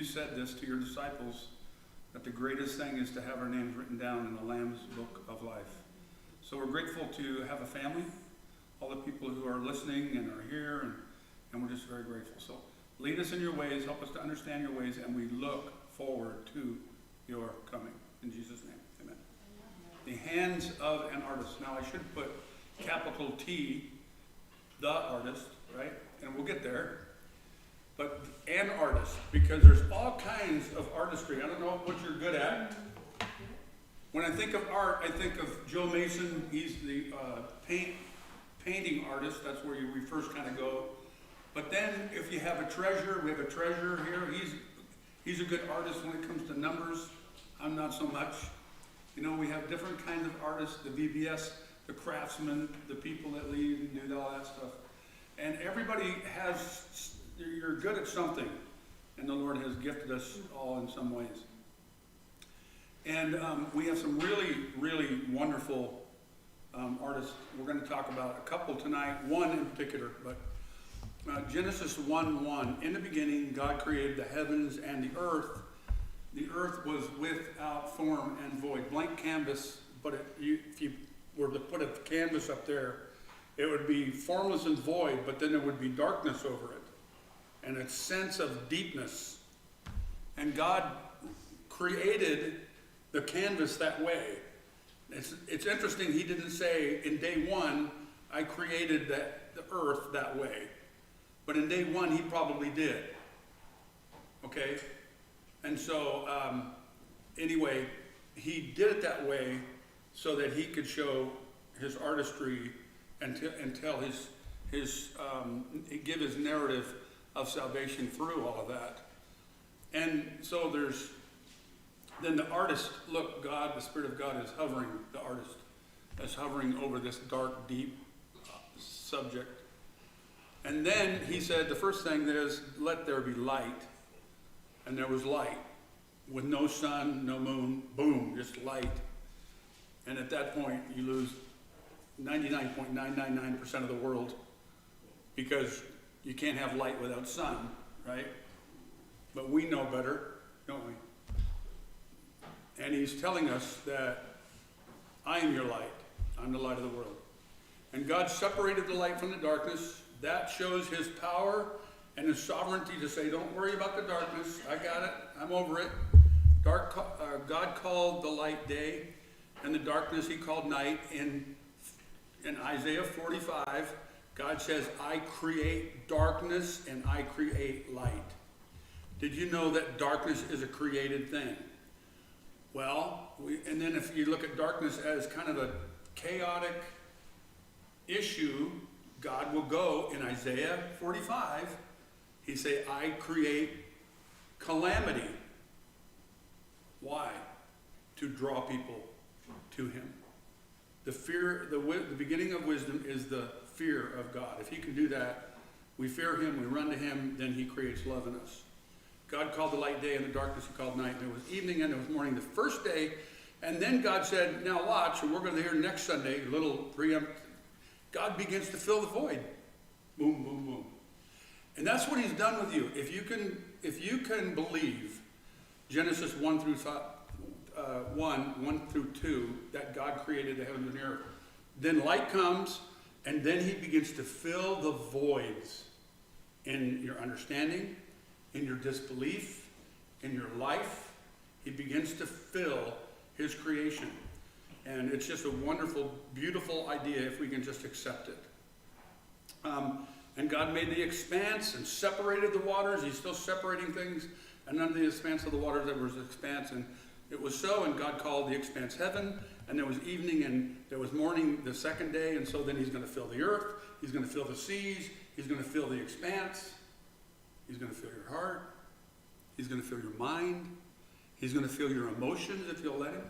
you said this to your disciples, that the greatest thing is to have our names written down in the Lamb's Book of Life. So we're grateful to have a family, all the people who are listening and are here, and we're just very grateful. So lead us in your ways, help us to understand your ways, and we look forward to your coming. In Jesus' name, amen. The hands of an artist. Now I should put capital T, the artist, right? And we'll get there. But an artist, because there's all kinds of artistry. I don't know what you're good at. When I think of art, I think of Joe Mason. He's the painting artist. That's where we first kind of go. But then if you have a treasure, we have a treasure here. He's a good artist when it comes to numbers. I'm not so much. You know, we have different kinds of artists, the VBS, the craftsmen, the people that lead and do all that stuff. And everybody has, you're good at something. And the Lord has gifted us all in some ways. And we have some really, really wonderful artists. We're going to talk about a couple tonight, one in particular. But Genesis 1:1, in the beginning, God created the heavens and the earth. The earth was without form and void. Blank canvas, but if you were to put a canvas up there, it would be formless and void, but then there would be darkness over it and a sense of deepness. And God created the canvas that way. It's interesting, he didn't say in day one, I created the earth that way. But in day one, he probably did. Okay? And so, anyway, he did it that way so that he could show his artistry and tell give his narrative of salvation through all of that. And so then the artist, look, God, the Spirit of God is hovering, the artist is hovering over this dark, deep subject. And then he said, the first thing is, let there be light. And there was light, with no sun, no moon, boom, just light. And at that point, you lose 99.999% of the world, because you can't have light without sun, right? But we know better, don't we? And he's telling us that I am your light. I'm the light of the world. And God separated the light from the darkness. That shows his power and his sovereignty to say, don't worry about the darkness. I got it. I'm over it. God called the light day, and the darkness he called night. In Isaiah 45, God says, I create darkness and I create light. Did you know that darkness is a created thing? Well, and then if you look at darkness as kind of a chaotic issue, God will go in Isaiah 45, he say, I create calamity. Why? To draw people to him. The beginning of wisdom is the fear of God. If he can do that, we fear him, we run to him, then he creates love in us. God called the light day, and the darkness he called night. And there was evening and there was morning the first day. And then God said, now watch, and we're going to hear next Sunday, a little preempt. God begins to fill the void. Boom, boom, boom. And that's what he's done with you. If you can believe Genesis 1 through 2, that God created the heavens and the earth, then light comes, and then he begins to fill the voids in your understanding, in your disbelief, in your life. He begins to fill his creation. And it's just a wonderful, beautiful idea if we can just accept it. And God made the expanse and separated the waters. He's still separating things. And under the expanse of the waters there was expanse. And it was so, and God called the expanse heaven. And there was evening and there was morning the second day. And so then he's going to fill the earth. He's going to fill the seas. He's going to fill the expanse. He's going to fill your heart. He's going to fill your mind. He's going to fill your emotions if you'll let him.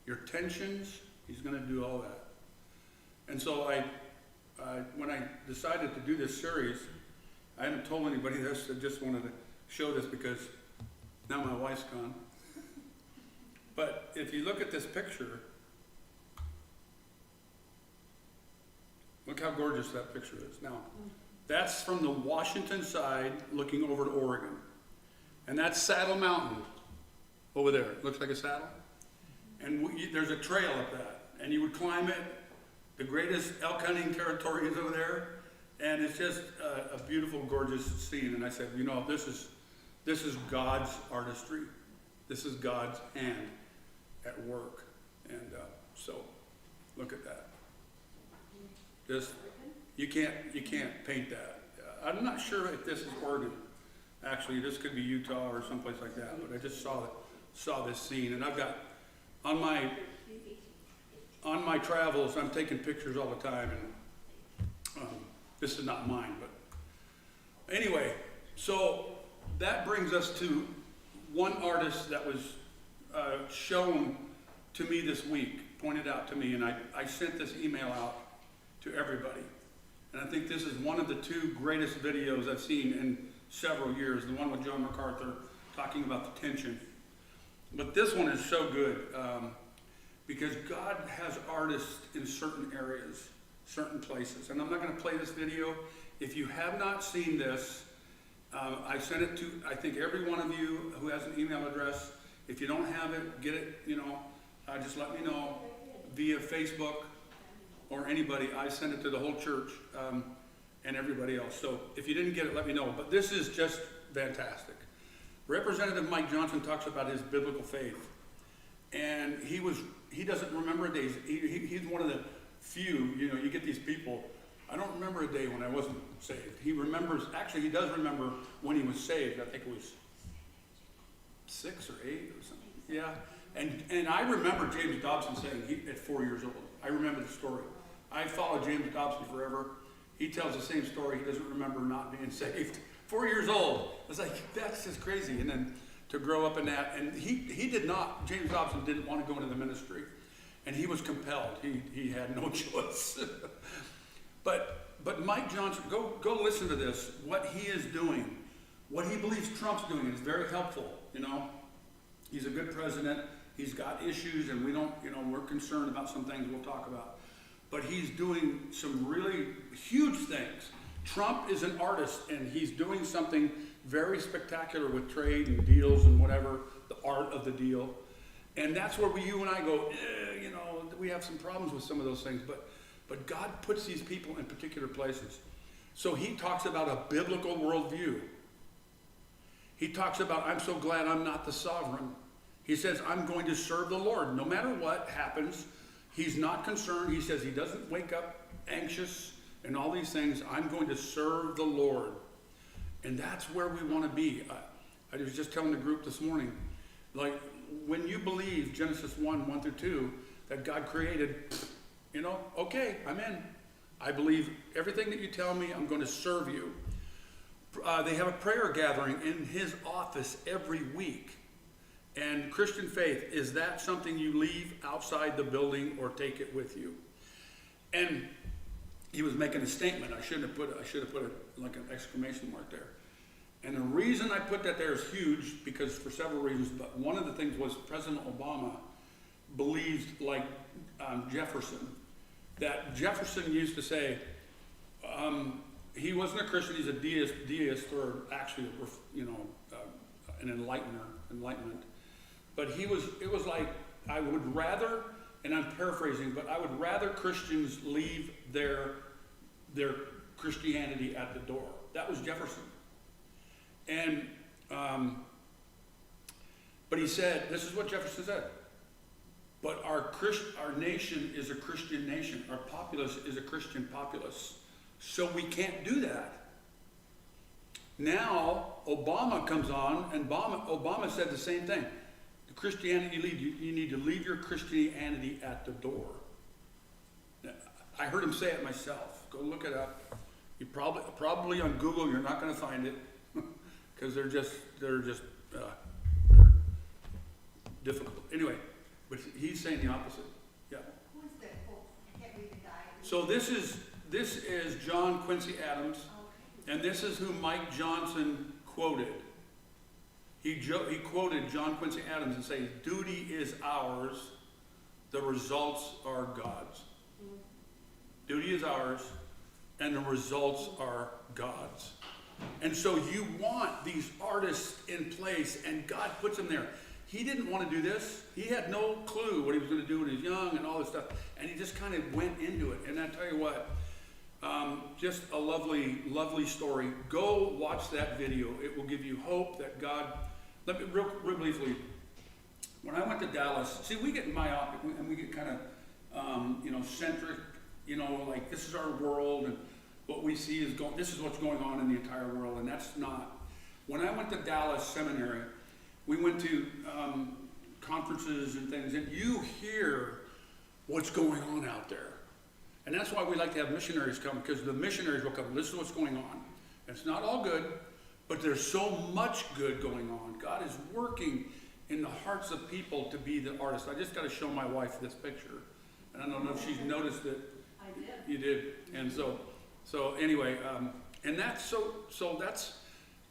Your tensions. He's going to do all that. And so when I decided to do this series, I hadn't told anybody this. I just wanted to show this because now my wife's gone. But if you look at this picture, look how gorgeous that picture is. Now, that's from the Washington side looking over to Oregon. And that's Saddle Mountain over there. It looks like a saddle. And there's a trail up that. And you would climb it. The greatest elk hunting territory is over there. And it's just a beautiful, gorgeous scene. And I said, you know, this is God's artistry. This is God's hand at work. And so, look at that. Just, you can't paint that. I'm not sure if this is Oregon. Actually, this could be Utah or someplace like that. But I just saw this scene, and I've got on my travels, I'm taking pictures all the time, and this is not mine. But anyway, so that brings us to one artist that was shown to me this week, pointed out to me, and I sent this email out to everybody. And I think this is one of the two greatest videos I've seen in several years, the one with John MacArthur talking about the tension. But this one is so good because God has artists in certain areas, certain places. And I'm not going to play this video. If you have not seen this, I sent it to, I think, every one of you who has an email address. If you don't have it, get it, just let me know via Facebook or anybody. I send it to the whole church and everybody else. So if you didn't get it, let me know. But this is just fantastic. Representative Mike Johnson talks about his biblical faith. And he doesn't remember days. He's one of the few, you get these people, I don't remember a day when I wasn't saved. He remembers, actually he does remember when he was saved. I think it was 6 or 8 or something. Yeah. And I remember James Dobson saying at 4 years old. I remember the story. I followed James Dobson forever. He tells the same story. He doesn't remember not being saved. 4 years old. I was like, that's just crazy. And then to grow up in that, and he did not, James Dobson didn't want to go into the ministry. And he was compelled. He had no choice. But Mike Johnson, go listen to this. What he is doing, what he believes Trump's doing is very helpful. He's a good president. He's got issues, and we don't, we're concerned about some things we'll talk about. But he's doing some really huge things. Trump is an artist, and he's doing something very spectacular with trade and deals and whatever, the art of the deal. And that's where you and I go, we have some problems with some of those things. But God puts these people in particular places. So he talks about a biblical worldview. He talks about, I'm so glad I'm not the sovereign. He says, I'm going to serve the Lord. No matter what happens, he's not concerned. He says he doesn't wake up anxious and all these things. I'm going to serve the Lord. And that's where we want to be. I was just telling the group this morning, like when you believe Genesis 1 through 2, that God created, okay, I'm in. I believe everything that you tell me, I'm going to serve you. They have a prayer gathering in his office every week. And Christian faith, is that something you leave outside the building or take it with you? And he was making a statement. I should have put like an exclamation mark there. And the reason I put that there is huge because for several reasons, but one of the things was President Obama believed like Jefferson, that Jefferson used to say, he wasn't a Christian, he's a deist or actually, an enlightenment. But it was like, I would rather, and I'm paraphrasing, but I would rather Christians leave their Christianity at the door. That was Jefferson. And, but he said, this is what Jefferson said, but our nation is a Christian nation. Our populace is a Christian populace. So we can't do that. Now, Obama comes on, and Obama said the same thing. The Christianity you lead, you need to leave your Christianity at the door. Now, I heard him say it myself. Go look it up. You probably on Google, you're not going to find it because they're difficult. Anyway, but he's saying the opposite. Yeah. Who's that quote? I can't read the guy. So this is John Quincy Adams. And this is who Mike Johnson quoted. He quoted John Quincy Adams and said, duty is ours, the results are God's. Duty is ours, and the results are God's. And so you want these artists in place, and God puts them there. He didn't want to do this. He had no clue what he was going to do when he was young and all this stuff. And he just kind of went into it. And I tell you what, just a lovely, lovely story. Go watch that video. It will give you hope that God, let me real briefly, when I went to Dallas, see, we get myopic and we get kind of, centric, like this is our world and what we see is this is what's going on in the entire world, and that's not. When I went to Dallas Seminary, we went to conferences and things, and you hear what's going on out there. And that's why we like to have missionaries come, because the missionaries will come, this is what's going on. It's not all good, but there's so much good going on. God is working in the hearts of people to be the artist. I just got to show my wife this picture. And I don't know if she's noticed it. I did. You did. And so anyway, and that's that's,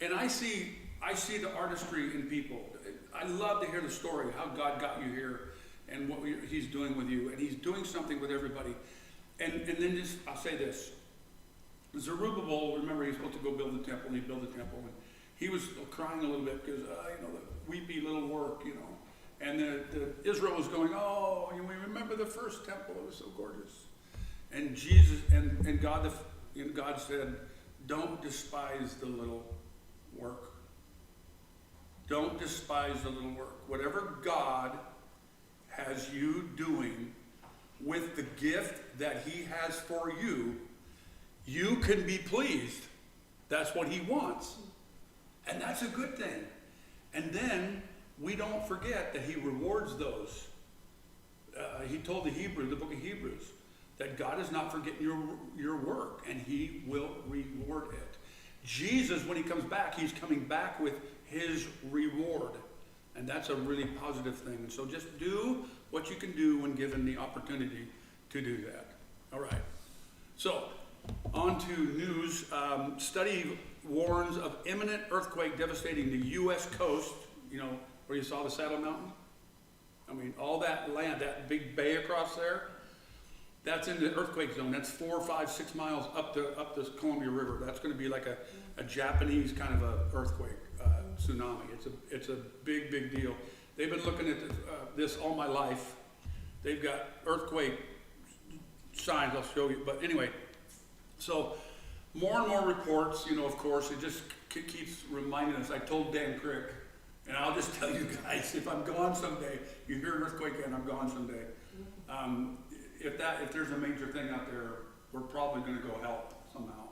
and I see the artistry in people. I love to hear the story, how God got you here and what he's doing with you. And he's doing something with everybody. And then just, I'll say this. Zerubbabel, remember he's supposed to go build the temple, and he built the temple. And he was crying a little bit because, the weepy little work, And the Israel was going, oh, we remember the first temple, it was so gorgeous. And Jesus, and God said, don't despise the little work. Don't despise the little work. Whatever God has you doing with the gift that he has for you, you can be pleased. That's what he wants. And that's a good thing. And then we don't forget that he rewards those. He told the book of Hebrews, that God is not forgetting your work, and he will reward it. Jesus, when he comes back, he's coming back with his reward. And that's a really positive thing. And so just do what you can do when given the opportunity to do that. All right. So, on to news. Study warns of imminent earthquake devastating the U.S. coast. Where you saw the Saddle Mountain? I mean, all that land, that big bay across there, that's in the earthquake zone. That's 4, 5, 6 miles up the Columbia River. That's going to be like a Japanese kind of a earthquake, tsunami. It's a big, big deal. They've been looking at this all my life. They've got earthquake signs I'll show you. But anyway, so more and more reports, of course, it just keeps reminding us. I told Dan Crick, and I'll just tell you guys, if I'm gone someday, you hear an earthquake and I'm gone someday. If there's a major thing out there, we're probably going to go help somehow,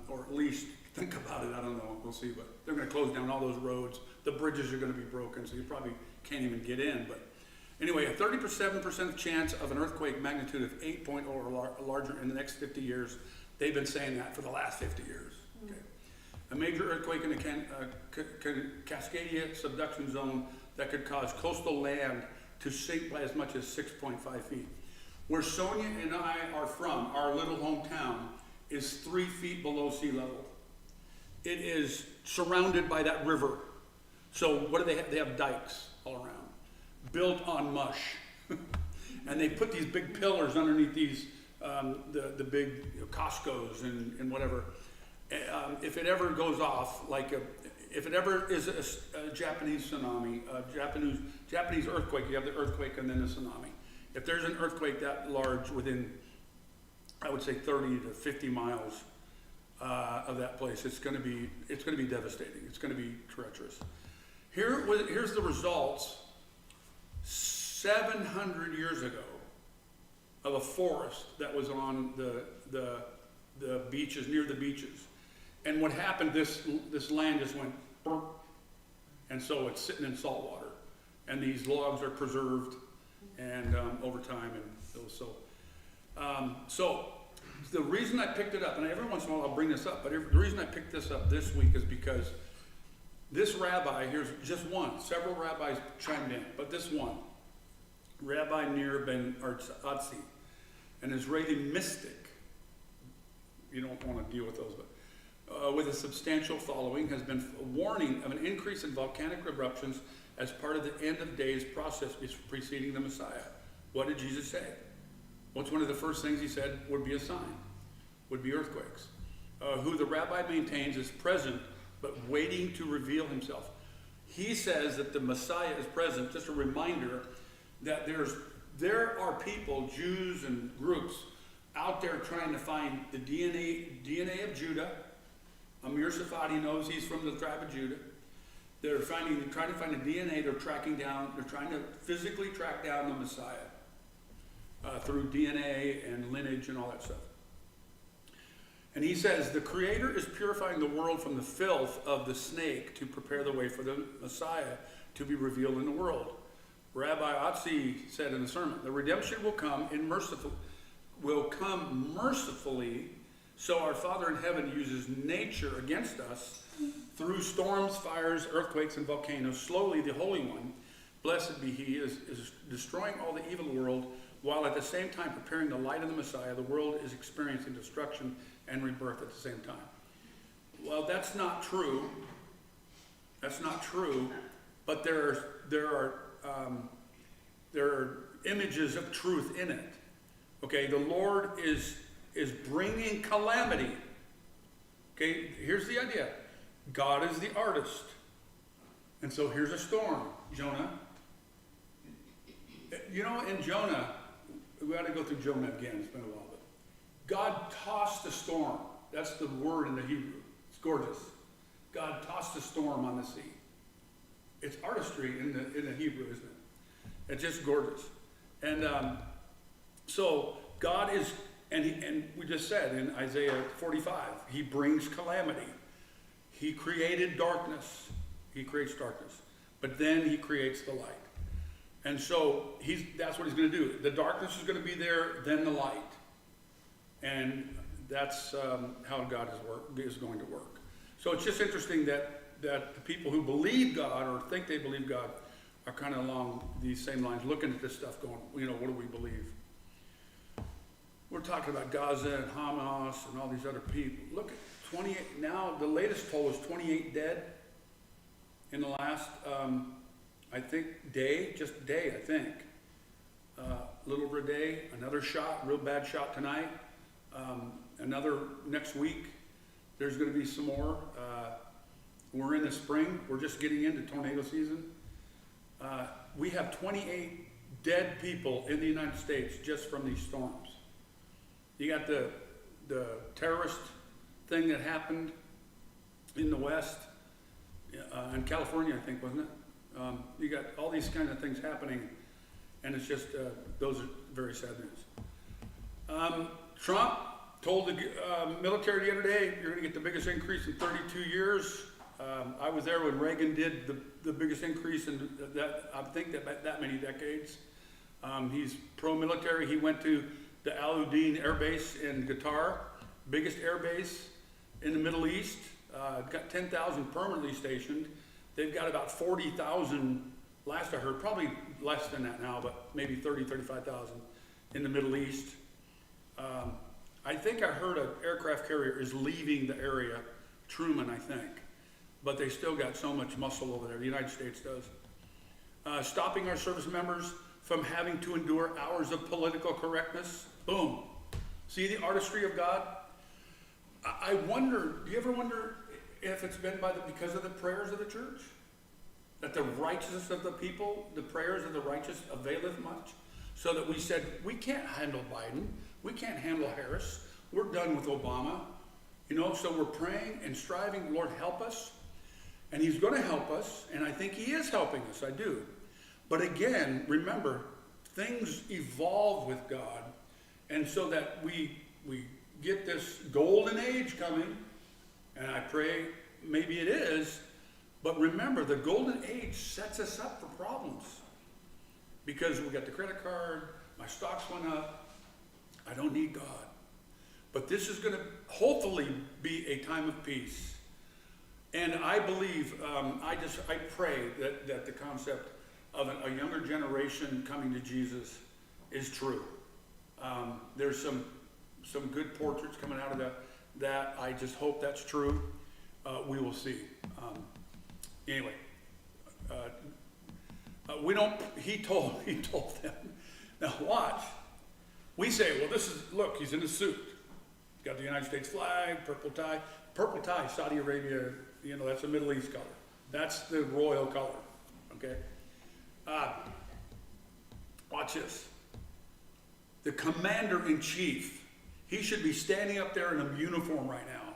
or at least think about it. I don't know. We'll see. But they're going to close down all those roads. The bridges are going to be broken, so you probably can't even get in. But anyway, a 37% chance of an earthquake magnitude of 8.0 or larger in the next 50 years. They've been saying that for the last 50 years. Okay. A major earthquake in the Cascadia subduction zone that could cause coastal land to sink by as much as 6.5 feet. Where Sonia and I are from, our little hometown, is 3 feet below sea level. It is surrounded by that river. So what do they have? They have dikes all around, built on mush. And they put these big pillars underneath these, the big Costco's and whatever. If it ever goes off, if it ever is a Japanese tsunami, Japanese earthquake, you have the earthquake and then the tsunami. If there's an earthquake that large within, I would say 30 to 50 miles of that place, it's going to be devastating. It's going to be treacherous. Here's the results 700 years ago of a forest that was on the beaches, near the beaches. And what happened, this land just went burp, and so it's sitting in salt water. And these logs are preserved and over time. And so the reason I picked it up, and every once in a while I'll bring this up, but the reason I picked this up this week is because this rabbi, here's just one, several rabbis chimed in, but this one, Rabbi Nir ben Artzi, an Israeli mystic, you don't want to deal with those, but with a substantial following, has been warning of an increase in volcanic eruptions as part of the end of days process preceding the Messiah. What did Jesus say? What's one of the first things he said would be a sign? Would be earthquakes. who the rabbi maintains is present, but waiting to reveal himself. He says that the Messiah is present. Just a reminder that there are people, Jews and groups, out there trying to find the DNA of Judah. Amir Safadi knows he's from the tribe of Judah. They're trying to find the DNA. They're tracking down. They're trying to physically track down the Messiah through DNA and lineage and all that stuff. And he says, the Creator is purifying the world from the filth of the snake to prepare the way for the Messiah to be revealed in the world. Rabbi Otzi said in the sermon, the redemption will come mercifully, so our Father in heaven uses nature against us through storms, fires, earthquakes, and volcanoes. Slowly, the Holy One, blessed be He, is destroying all the evil world, while at the same time preparing the light of the Messiah. The world is experiencing destruction and rebirth at the same time. Well, that's not true. That's not true. But there are images of truth in it. Okay, the Lord is bringing calamity. Okay, here's the idea. God is the artist. And so here's a storm, Jonah. You know, in Jonah, we got to go through Jonah again. It's been a while. But God tossed a storm. That's the word in the Hebrew. It's gorgeous. God tossed a storm on the sea. It's artistry in the Hebrew, isn't it? It's just gorgeous. And so God is, and we just said in Isaiah 45, He brings calamity. He created darkness. He creates darkness. But then He creates the light. And so that's what He's going to do. The darkness is going to be there, then the light. And that's how God is going to work. So it's just interesting that the people who believe God or think they believe God are kind of along these same lines, looking at this stuff going, what do we believe? We're talking about Gaza and Hamas and all these other people. Look at 28, now the latest toll is 28 dead in the last, I think, day, I think. A little over a day, another shot, real bad shot tonight. Another next week, there's going to be some more. We're in the spring. We're just getting into tornado season. We have 28 dead people in the United States just from these storms. You got the terrorist thing that happened in the West, in California, I think, wasn't it? You got all these kind of things happening, and it's just, those are very sad news. Trump told the military the other day, you're going to get the biggest increase in 32 years. I was there when Reagan did the biggest increase in that, I think, that many decades. He's pro-military. He went to the Al Udeid Air Base in Qatar, biggest air base in the Middle East. Got 10,000 permanently stationed. They've got about 40,000, last I heard, probably less than that now, but maybe 30, 35,000 in the Middle East. I think I heard an aircraft carrier is leaving the area, Truman, I think. But they still got so much muscle over there, the United States does. Stopping our service members from having to endure hours of political correctness. Boom. See the artistry of God? I wonder, do you ever wonder if it's been because of the prayers of the church? That the righteousness of the people, the prayers of the righteous availeth much? So that we said, we can't handle Biden. We can't handle Harris. We're done with Obama. So we're praying and striving, Lord, help us. And He's going to help us, and I think He is helping us, I do. But again, remember, things evolve with God, and so that we get this golden age coming, and I pray maybe it is, but remember, the golden age sets us up for problems. Because we got the credit card, my stocks went up, I don't need God. But this is going to hopefully be a time of peace. And I believe, I pray that the concept of a younger generation coming to Jesus is true. There's some good portraits coming out of that. I just hope that's true. We will see. Anyway, he told them, now watch. We say, well, look, he's in a suit. Got the United States flag, purple tie. Purple tie, Saudi Arabia, that's a Middle East color. That's the royal color, okay? Watch this. The commander-in-chief, he should be standing up there in a uniform right now.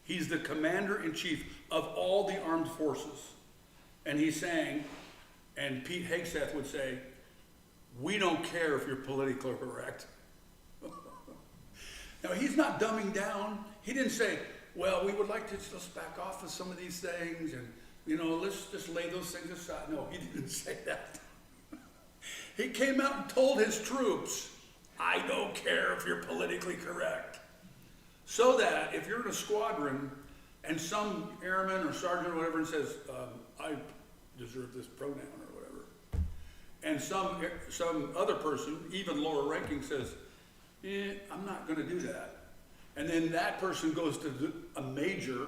He's the commander-in-chief of all the armed forces. And he's saying, and Pete Hegseth would say, we don't care if you're politically correct. Now, he's not dumbing down. He didn't say, well, we would like to just back off of some of these things and, let's just lay those things aside. No, he didn't say that. He came out and told his troops, I don't care if you're politically correct. So that if you're in a squadron and some airman or sergeant or whatever says, I deserve this pronoun or whatever, and some other person, even lower ranking, says, I'm not going to do that. And then that person goes to a major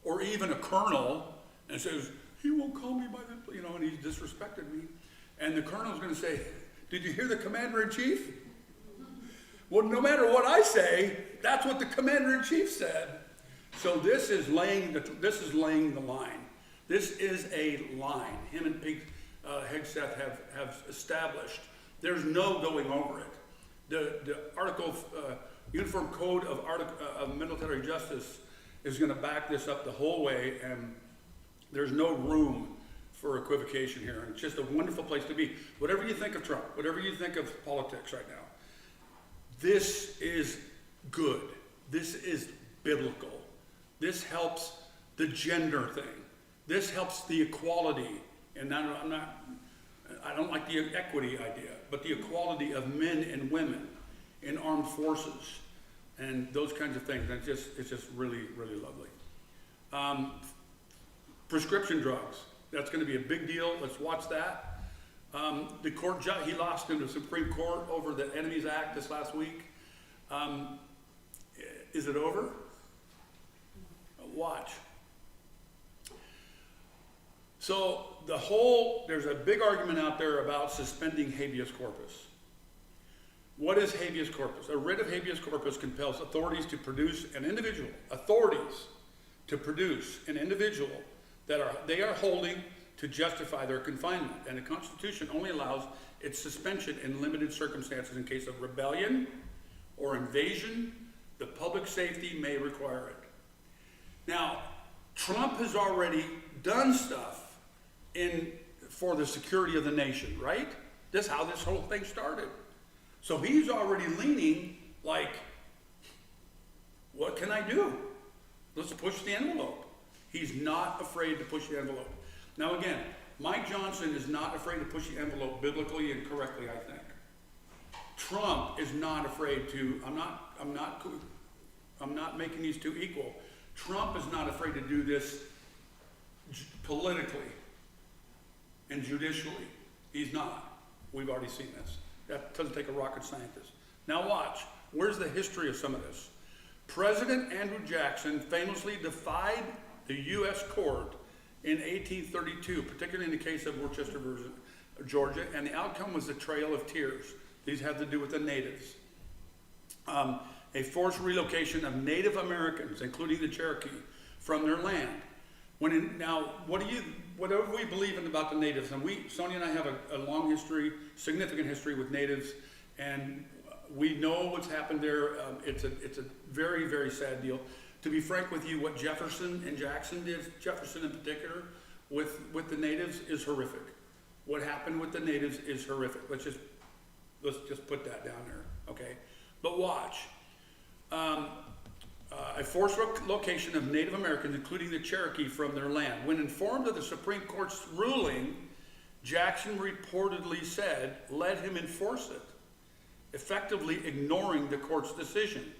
or even a colonel and says, he won't call me by the, and he's disrespected me. And the colonel's going to say, did you hear the commander-in-chief? Well, no matter what I say, that's what the commander-in-chief said. So this is laying the line. This is a line. Him and Pete Hegseth have established. There's no going over it. The article, Uniform Code of Military Justice is going to back this up the whole way, and there's no room for equivocation here. And it's just a wonderful place to be. Whatever you think of Trump, whatever you think of politics right now, this is good. This is biblical. This helps the gender thing. This helps the equality. And I don't like the equity idea, but the equality of men and women in armed forces and those kinds of things. And it's just really, really lovely. Prescription drugs. That's going to be a big deal. Let's watch that. The court judge, he lost in the Supreme Court over the Enemies Act this last week. Is it over? Watch. So there's a big argument out there about suspending habeas corpus. What is habeas corpus? A writ of habeas corpus compels authorities to produce an individual that they are holding to justify their confinement. And the Constitution only allows its suspension in limited circumstances in case of rebellion or invasion. The public safety may require it. Now, Trump has already done stuff for the security of the nation, right? That's how this whole thing started. So he's already leaning like, what can I do? Let's push the envelope. He's not afraid to push the envelope. Now again, Mike Johnson is not afraid to push the envelope biblically and correctly, I think. Trump is not afraid to, I'm not making these two equal. Trump is not afraid to do this politically and judicially. He's not. We've already seen this. That doesn't take a rocket scientist. Now watch. Where's the history of some of this? President Andrew Jackson famously defied the U.S. court in 1832, particularly in the case of Worcester, Georgia, and the outcome was the Trail of Tears. These have to do with the natives. A forced relocation of Native Americans, including the Cherokee, from their land. Whatever we believe in about the natives, and Sonia and I have a long history, significant history with natives, and we know what's happened there. It's a very, very sad deal. To be frank with you, what Jefferson and Jackson did, Jefferson in particular, with the natives is horrific. What happened with the natives is horrific. Let's just put that down there, okay? But watch. A forced location of Native Americans, including the Cherokee, from their land. When informed of the Supreme Court's ruling, Jackson reportedly said, let him enforce it, effectively ignoring the court's decision.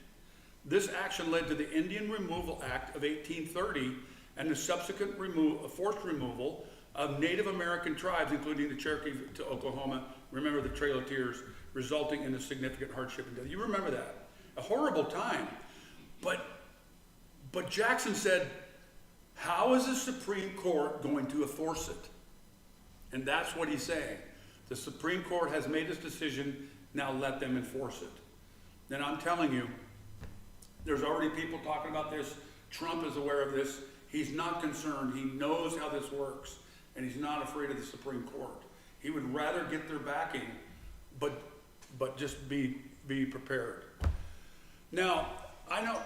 This action led to the Indian Removal Act of 1830 and the subsequent forced removal of Native American tribes, including the Cherokee, to Oklahoma. Remember the Trail of Tears, resulting in a significant hardship and death. You remember that. A horrible time. But Jackson said, how is the Supreme Court going to enforce it? And that's what he's saying. The Supreme Court has made its decision, now let them enforce it. Then I'm telling you, There's already people talking about this. Trump is aware of this. He's not concerned. He knows how this works, and he's not afraid of the Supreme Court. He would rather get their backing, but just be prepared. Now, I know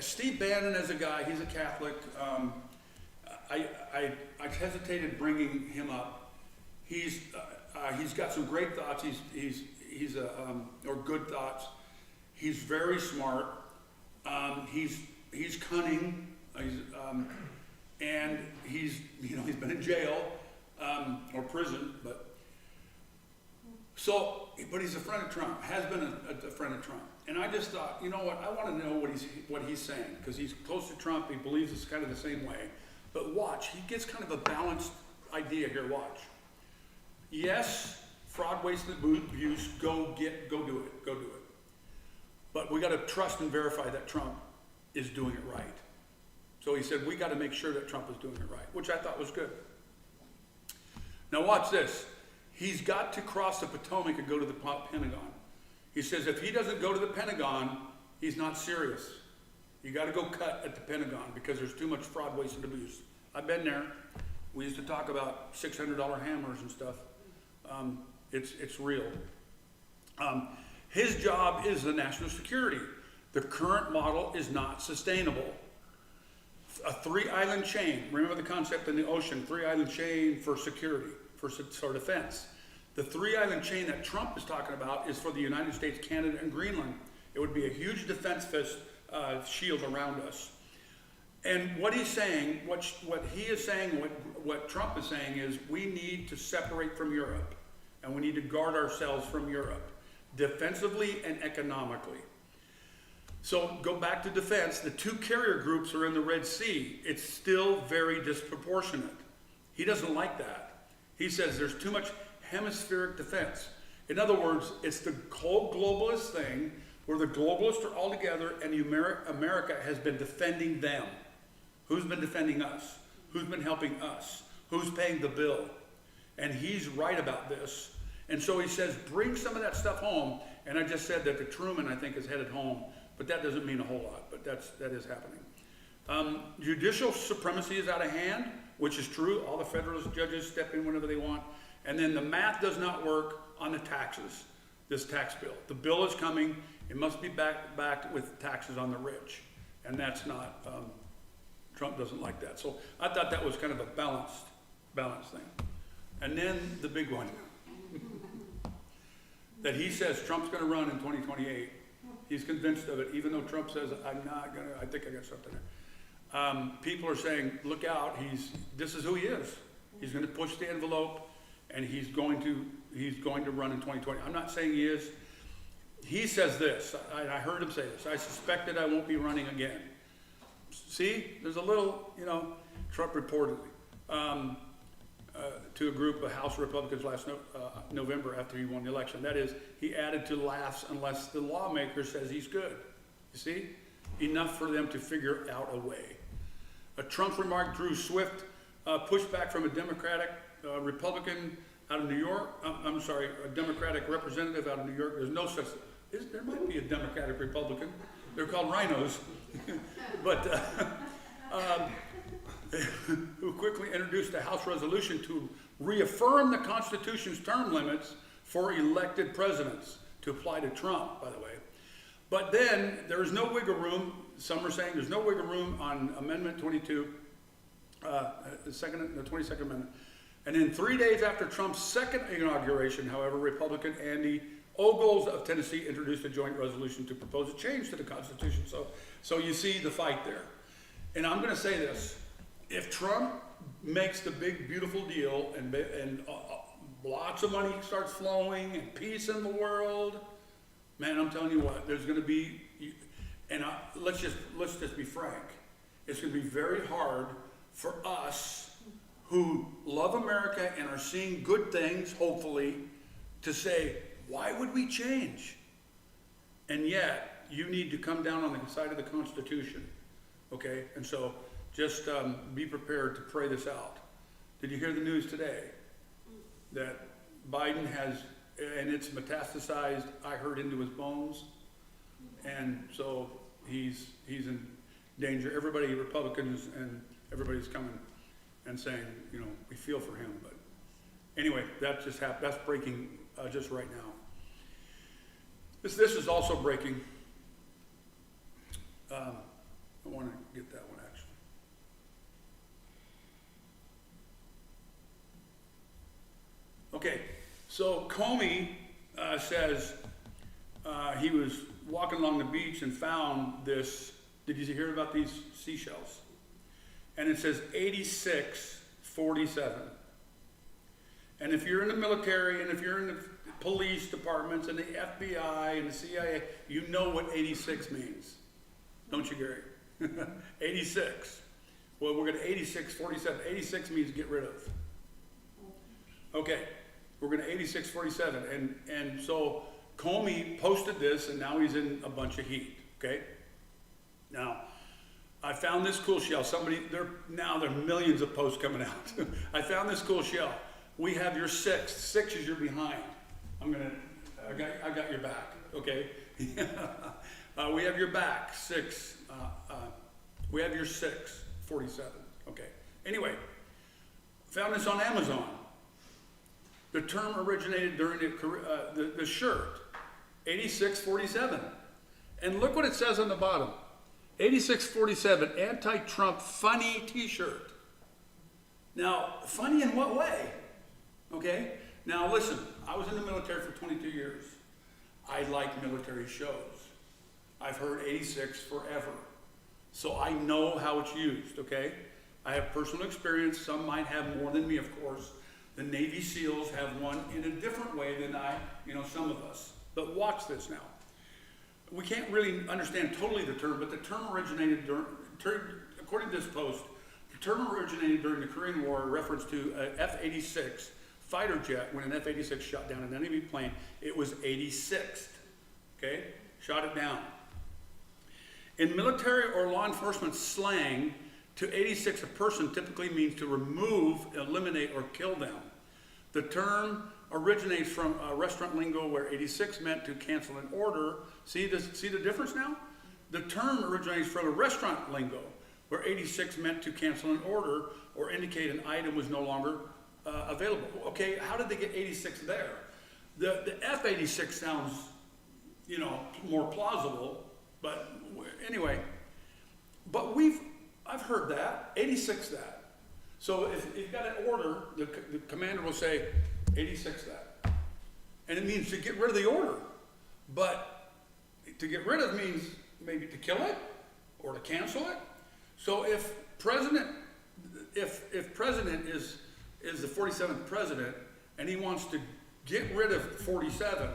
Steve Bannon as a guy, he's a Catholic. I hesitated bringing him up. He's got some great thoughts. Or good thoughts. He's very smart. He's cunning. And he's been in jail or prison, but he's a friend of Trump. Has been a friend of Trump. And I just thought, you know what? I want to know what he's saying, because he's close to Trump. He believes it's kind of the same way. But watch, he gets kind of a balanced idea here. Watch. Yes, fraud, waste, and abuse. Go do it. But we got to trust and verify that Trump is doing it right. So he said, we got to make sure that Trump is doing it right, which I thought was good. Now watch this. He's got to cross the Potomac and go to the Pentagon. He says if he doesn't go to the Pentagon, he's not serious. You got to go cut at the Pentagon because there's too much fraud, waste, and abuse. I've been there. We used to talk about $600 hammers and stuff. It's real. His job is the national security. The current model is not sustainable. A three-island chain. Remember the concept in the ocean, three-island chain for security, for defense. The three-island chain that Trump is talking about is for the United States, Canada, and Greenland. It would be a huge defense shield around us. And what he's saying, what he is saying, what Trump is saying is we need to separate from Europe, and we need to guard ourselves from Europe, defensively and economically. So go back to defense. The two carrier groups are in the Red Sea. It's still very disproportionate. He doesn't like that. He says there's too much hemispheric defense. In other words, it's the whole globalist thing where the globalists are all together and America has been defending them. Who's been defending us? Who's been helping us? Who's paying the bill? And he's right about this. And so he says, bring some of that stuff home. And I just said that the Truman, I think, is headed home. But that doesn't mean a whole lot, but that is happening. Judicial supremacy is out of hand, which is true. All the federalist judges step in whenever they want. And then the math does not work on the taxes, this tax bill. The bill is coming. It must be backed with taxes on the rich. And that's not, Trump doesn't like that. So I thought that was kind of a balanced thing. And then the big one, that he says Trump's going to run in 2028. He's convinced of it, even though Trump says, I'm not going to, I think I got something there. People are saying, look out, this is who he is. He's going to push the envelope, and he's going to run in 2020. I'm not saying he is. He says this, I heard him say this, I suspected I won't be running again. See, there's a little, Trump reportedly, to a group of House Republicans last November after he won the election. That is, he added to laughs unless the lawmaker says he's good. You see? Enough for them to figure out a way. A Trump remark drew swift pushback from a Republican out of New York. A Democratic representative out of New York. There's no such, there might be a Democratic Republican. They're called rhinos. But who quickly introduced a House resolution to reaffirm the Constitution's term limits for elected presidents, to apply to Trump, by the way. But then there is no wiggle room. Some are saying there's no wiggle room on Amendment 22, the 22nd Amendment. And then 3 days after Trump's second inauguration, however, Republican Andy Ogles of Tennessee introduced a joint resolution to propose a change to the Constitution. So you see the fight there. And I'm going to say this. If Trump makes the big, beautiful deal and lots of money starts flowing and peace in the world, man, I'm telling you what, there's going to be, and let's just be frank. It's going to be very hard for us who love America and are seeing good things, hopefully, to say, why would we change? And yet, you need to come down on the side of the Constitution, okay? And so, just be prepared to pray this out. Did you hear the news today that Biden has, and it's metastasized, I heard, into his bones? And so he's in danger. Everybody, Republicans and everybody's coming and saying, you know, we feel for him. But anyway, that just happened. That's breaking just right now. This is also breaking. I want to get that one actually. Okay, so Comey says he was walking along the beach and found this. Did you hear about these seashells? And it says 8647. And if you're in the military and if you're in the police departments and the FBI and the CIA, you know what 86 means. Don't you, Gary? 86. Well, we're going to 8647. 86 means get rid of. Okay, we're going to 8647. And so Comey posted this, and now he's in a bunch of heat. Okay? Now, I found this cool shell. There are millions of posts coming out. I found this cool shell. We have your sixth. 6 is your behind. I got your back. Okay? We have your back. 6. We have your 647. Okay. Anyway, found this on Amazon. The term originated during the shirt, 8647. And look what it says on the bottom. 8647, anti-Trump funny t-shirt. Now, funny in what way? Okay? Now listen, I was in the military for 22 years. I like military shows. I've heard 86 forever. So I know how it's used, okay? I have personal experience. Some might have more than me, of course. The Navy SEALs have one in a different way than some of us. But watch this now. We can't really understand totally the term, but the term originated according to this post, the term originated during the Korean War, in reference to a F-86 fighter jet. When an F-86 shot down an enemy plane, it was 86th, okay? Shot it down. In military or law enforcement slang, to 86 a person typically means to remove, eliminate, or kill them. The term originates from restaurant lingo where 86 meant to cancel an order. See the difference now? The term originates from a restaurant lingo where 86 meant to cancel an order or indicate an item was no longer available. Okay, how did they get 86 there? The F-86 sounds, more plausible, but anyway. But I've heard that, 86 that. So if you've got an order, the commander will say 86 that. And it means to get rid of the order. But to get rid of means maybe to kill it or to cancel it. So if president is the 47th president and he wants to get rid of 47,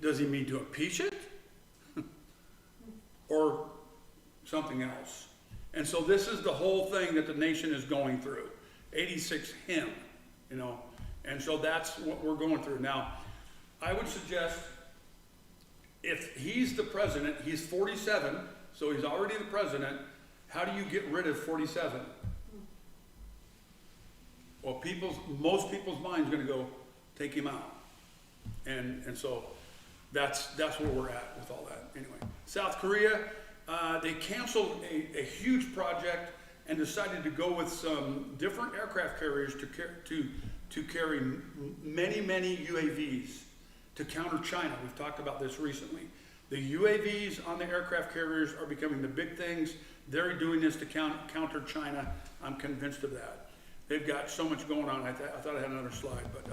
does he mean to impeach it? Or something else? And so this is the whole thing that the nation is going through. 86 him, and so that's what we're going through. Now, I would suggest if he's the president, he's 47, so he's already the president, how do you get rid of 47? Well, most people's minds going to go, take him out. And so that's where we're at with all that. Anyway, South Korea, they canceled a huge project and decided to go with some different aircraft carriers to carry many UAVs to counter China. We've talked about this recently. The UAVs on the aircraft carriers are becoming the big things. They're doing this to counter China. I'm convinced of that. They've got so much going on. I thought I had another slide, but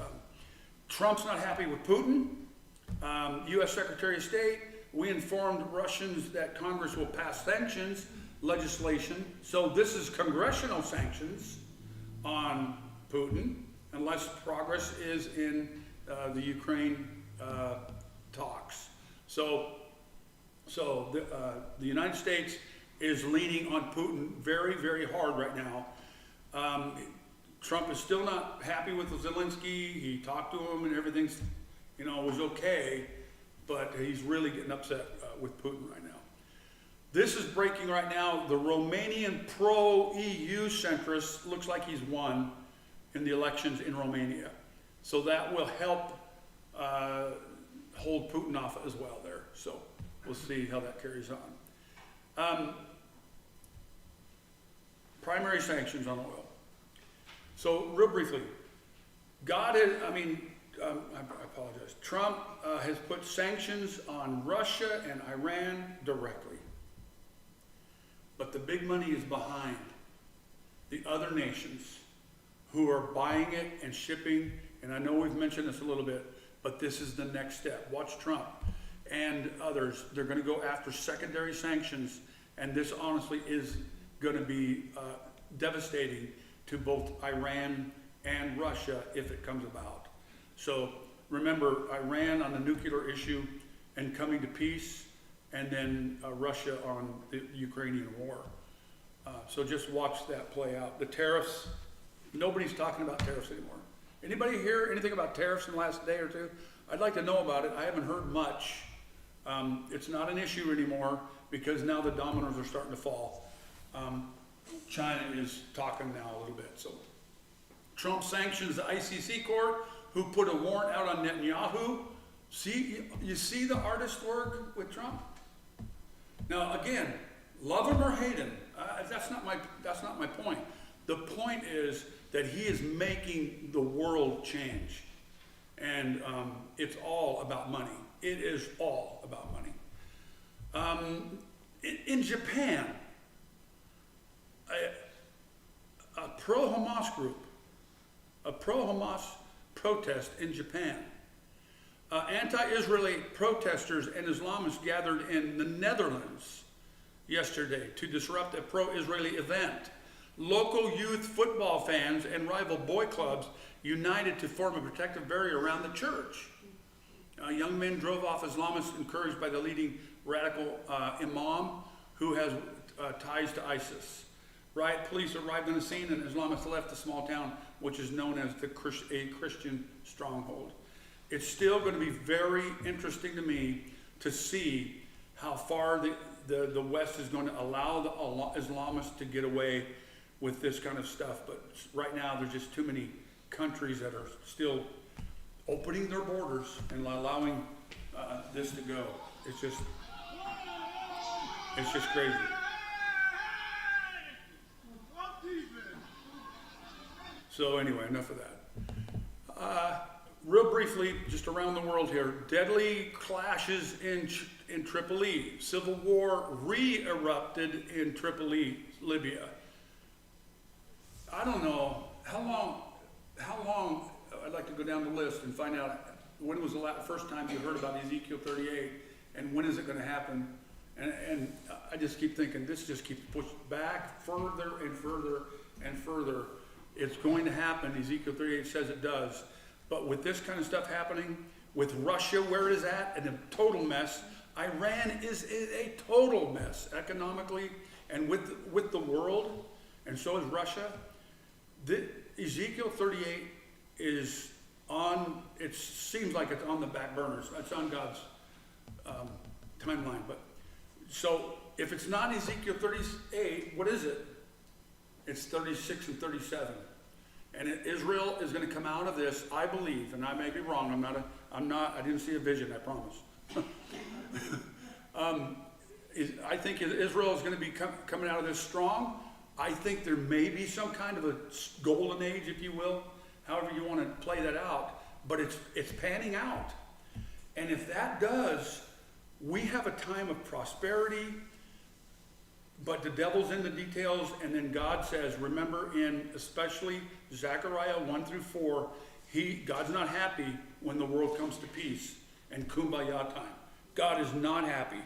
Trump's not happy with Putin. U.S. Secretary of State, we informed Russians that Congress will pass sanctions legislation. So this is congressional sanctions on Putin, unless progress is in the Ukraine talks. So the United States is leaning on Putin very, very hard right now. Trump is still not happy with Zelensky. He talked to him and everything's, was okay, but he's really getting upset with Putin right now. This is breaking right now. The Romanian pro-EU centrist looks like he's won in the elections in Romania. So that will help hold Putin off as well there. So we'll see how that carries on. Primary sanctions on oil. So real briefly, God has, I apologize. Trump has put sanctions on Russia and Iran directly. But the big money is behind the other nations who are buying it and shipping. And I know we've mentioned this a little bit, but this is the next step. Watch Trump and others. They're going to go after secondary sanctions. And this honestly is going to be devastating to both Iran and Russia if it comes about. So remember, Iran on the nuclear issue and coming to peace, and then Russia on the Ukrainian war. So just watch that play out. The tariffs, nobody's talking about tariffs anymore. Anybody hear anything about tariffs in the last day or two? I'd like to know about it. I haven't heard much. It's not an issue anymore because now the dominoes are starting to fall. China is talking now a little bit. So Trump sanctions the ICC court, who put a warrant out on Netanyahu. You see the artist work with Trump? Now again, love him or hate him, that's not my point. The point is that he is making the world change. And it's all about money. It is all about money. In Japan, a pro-Hamas group, a pro-Hamas protest in Japan. Anti-Israeli protesters and Islamists gathered in the Netherlands yesterday to disrupt a pro-Israeli event. Local youth football fans and rival boy clubs united to form a protective barrier around the church. Young men drove off Islamists encouraged by the leading radical imam who has ties to ISIS. Riot police arrived on the scene and Islamists left the small town, which is known as a Christian stronghold. It's still going to be very interesting to me to see how far the West is going to allow the Islamists to get away with this kind of stuff. But right now, there's just too many countries that are still opening their borders and allowing this to go. It's just crazy. So anyway, enough of that. Real briefly, just around the world here, deadly clashes in Tripoli. Civil war re-erupted in Tripoli, Libya. I don't know how long, I'd like to go down the list and find out when was the first time you heard about Ezekiel 38 and when is it going to happen. And I just keep thinking this just keeps pushed back further and further and further. It's going to happen. Ezekiel 38 says it does. But with this kind of stuff happening, with Russia where it is at, and a total mess, Iran is a total mess economically and with the world, and so is Russia. Ezekiel 38 is on, it seems like it's on the back burners. It's on God's timeline. But so if it's not Ezekiel 38, what is it? It's 36 and 37. And Israel is going to come out of this, I believe, and I may be wrong. I didn't see a vision, I promise. I think Israel is going to be coming out of this strong. I think there may be some kind of a golden age, if you will, however you want to play that out. But it's panning out. And if that does, we have a time of prosperity, but the devil's in the details, and then God says, remember in especially Zechariah 1 through 4, God's not happy when the world comes to peace and kumbaya time. God is not happy.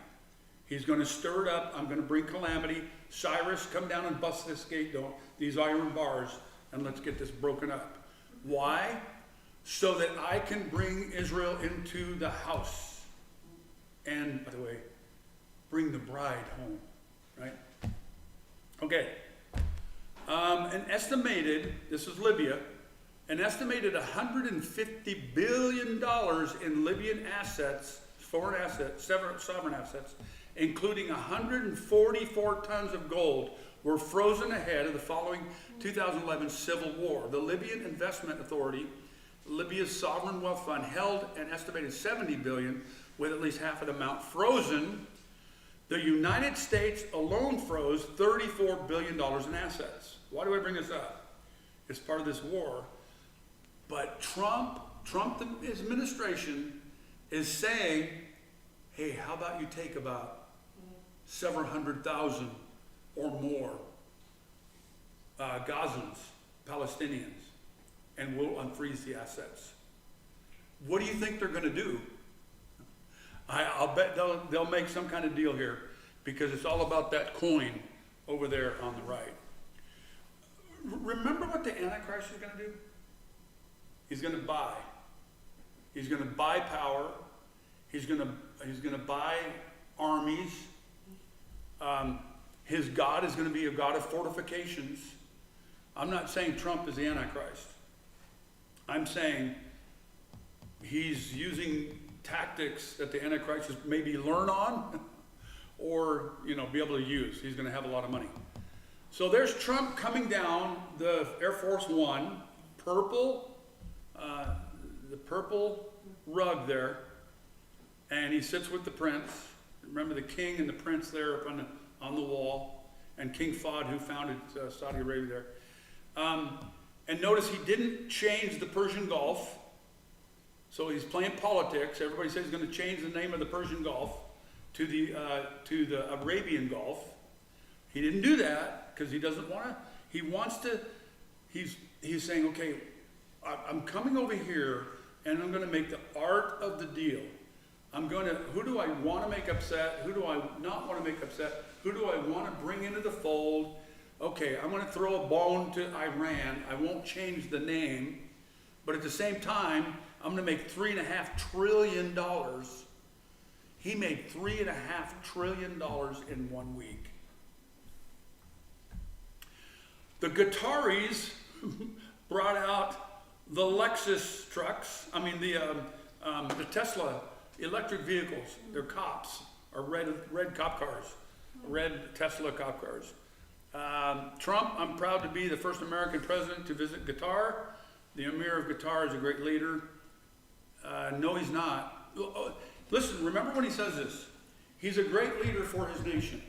He's going to stir it up. I'm going to bring calamity. Cyrus, come down and bust this gate, these iron bars, and let's get this broken up. Why? So that I can bring Israel into the house. And, by the way, bring the bride home. Right? Okay. This is Libya, an estimated $150 billion in Libyan assets, foreign assets, sovereign assets, including 144 tons of gold, were frozen ahead of the following 2011 civil war. The Libyan Investment Authority, Libya's sovereign wealth fund, held an estimated $70 billion, with at least half of the amount frozen The United States alone froze $34 billion in assets. Why do I bring this up? It's part of this war. But Trump, his administration, is saying, hey, how about you take about several 100,000 or more Gazans, Palestinians, and we'll unfreeze the assets. What do you think they're going to do? I'll bet they'll make some kind of deal here, because it's all about that coin over there on the right. Remember what the Antichrist is going to do? He's going to buy. He's going to buy power. He's going to buy armies. His God is going to be a God of fortifications. I'm not saying Trump is the Antichrist. I'm saying he's using tactics that the Antichrist is maybe learn on or, be able to use. He's going to have a lot of money. So there's Trump coming down the Air Force One, purple, the purple rug there, and he sits with the prince. Remember the king and the prince there up on the wall, and King Fahd, who founded Saudi Arabia there. And notice he didn't change the Persian Gulf. So he's playing politics. Everybody says he's going to change the name of the Persian Gulf to the Arabian Gulf. He didn't do that because he doesn't want to. He wants to. He's saying, okay, I'm coming over here and I'm going to make the art of the deal. Who do I want to make upset? Who do I not want to make upset? Who do I want to bring into the fold? Okay, I'm going to throw a bone to Iran. I won't change the name. But at the same time, I'm going to make $3.5 trillion. He made $3.5 trillion in 1 week. The Qataris brought out the Lexus trucks. The Tesla electric vehicles. They're cops, or red cop cars, red Tesla cop cars. Trump, I'm proud to be the first American president to visit Qatar. The Emir of Qatar is a great leader. No, he's not. Listen, remember when he says this. He's a great leader for his nation.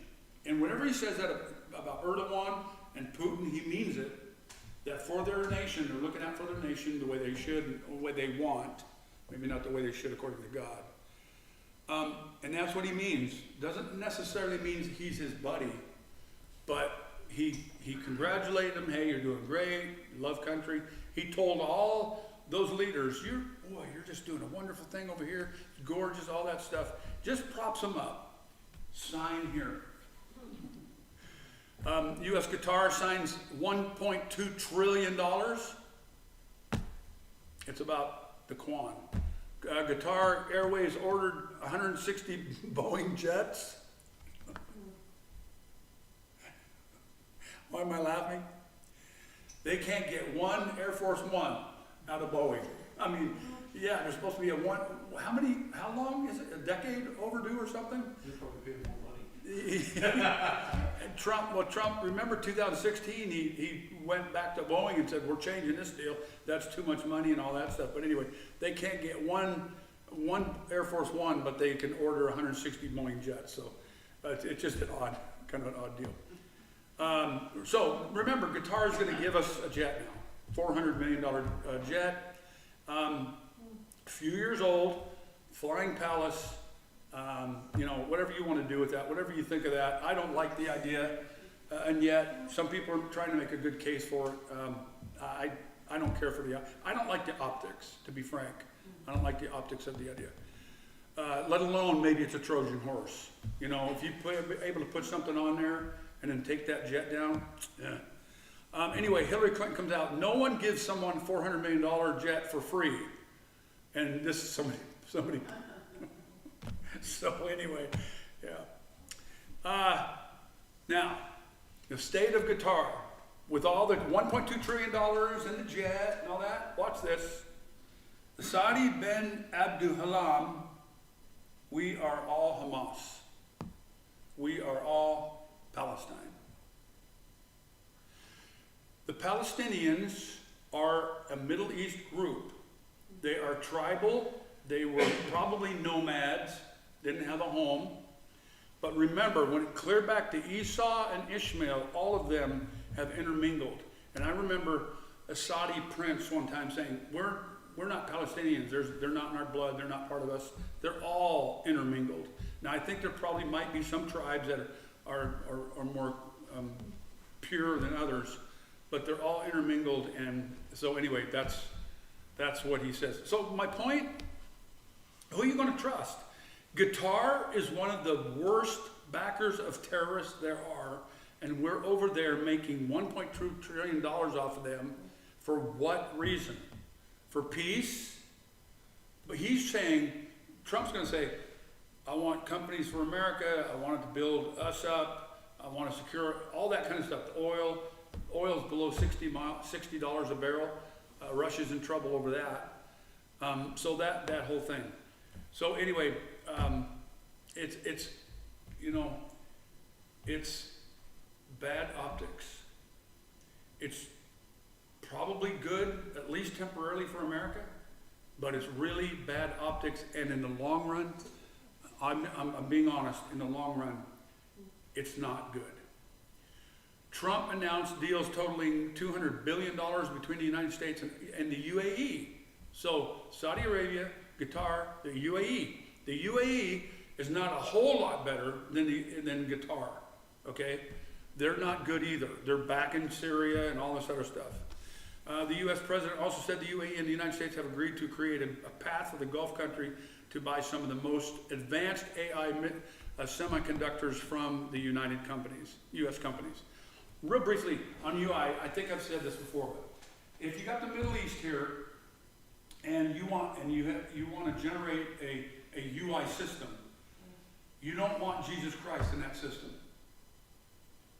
And whenever he says that about Erdogan and Putin, he means it. That for their nation, they're looking out for their nation the way they should, the way they want. Maybe not the way they should according to God. And that's what he means. Doesn't necessarily mean he's his buddy. But he congratulated him. Hey, you're doing great. You love country. He told all those leaders, you're just doing a wonderful thing over here. It's gorgeous, all that stuff. Just props them up. Sign here. U.S. Qatar signs $1.2 trillion. It's about the Quan. Qatar Airways ordered 160 Boeing jets. Why am I laughing? They can't get one Air Force One out of Boeing. Yeah, there's supposed to be a one. How long is it? A decade overdue or something? You're probably paying more money. And Trump, remember 2016, he went back to Boeing and said, we're changing this deal. That's too much money and all that stuff. But anyway, they can't get one Air Force One, but they can order 160 Boeing jets. So it's just kind of an odd deal. So remember, Qatar is going to give us a jet now, $400 million jet. A few years old, flying palace, whatever you want to do with that, whatever you think of that. I don't like the idea, and yet some people are trying to make a good case for it. I don't care for I don't like the optics, to be frank. I don't like the optics of the idea. Let alone maybe it's a Trojan horse. If you able to put something on there and then take that jet down, yeah. Anyway, Hillary Clinton comes out. No one gives someone a $400 million jet for free. And this is somebody. So anyway, yeah. Now, the state of Qatar, with all the $1.2 trillion in the jet and all that, watch this. Saudi bin Abdulhalam, we are all Hamas. We are all Palestine. The Palestinians are a Middle East group. They are tribal. They were probably nomads, didn't have a home. But remember, when it cleared back to Esau and Ishmael, all of them have intermingled. And I remember a Saudi prince one time saying, we're not Palestinians. They're not in our blood. They're not part of us. They're all intermingled. Now, I think there probably might be some tribes that are more pure than others, but they're all intermingled. And so anyway, that's what he says. So my point, who are you going to trust? Qatar is one of the worst backers of terrorists there are, and we're over there making $1.2 trillion off of them. For what reason? For peace? But he's saying, Trump's going to say, I want companies for America, I want it to build us up, I want to secure all that kind of stuff. The oil's below $60 a barrel. Russia's in trouble over that. So that whole thing. So anyway, it's bad optics. It's probably good, at least temporarily for America, but it's really bad optics. And in the long run, I'm being honest, in the long run, it's not good. Trump announced deals totaling $200 billion between the United States and the UAE. So Saudi Arabia, Qatar, the UAE. The UAE is not a whole lot better than Qatar, okay? They're not good either. They're back in Syria and all this other stuff. The U.S. president also said the UAE and the United States have agreed to create a path for the Gulf country to buy some of the most advanced AI semiconductors from the U.S. companies. Real briefly on UI, I think I've said this before, but if you got the Middle East here and you want to generate a UI system, you don't want Jesus Christ in that system.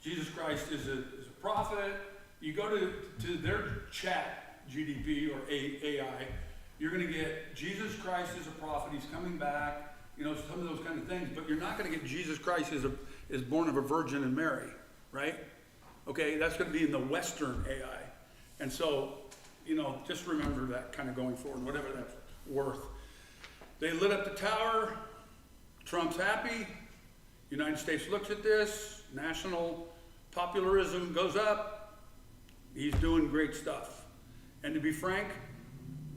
Jesus Christ is a prophet. You go to their chat GDP or AI, you're going to get Jesus Christ is a prophet. He's coming back. Some of those kind of things. But you're not going to get Jesus Christ is born of a virgin and Mary, right? Okay, that's going to be in the Western AI. And so, just remember that kind of going forward, whatever that's worth. They lit up the tower. Trump's happy. United States looks at this. National popularism goes up. He's doing great stuff. And to be frank,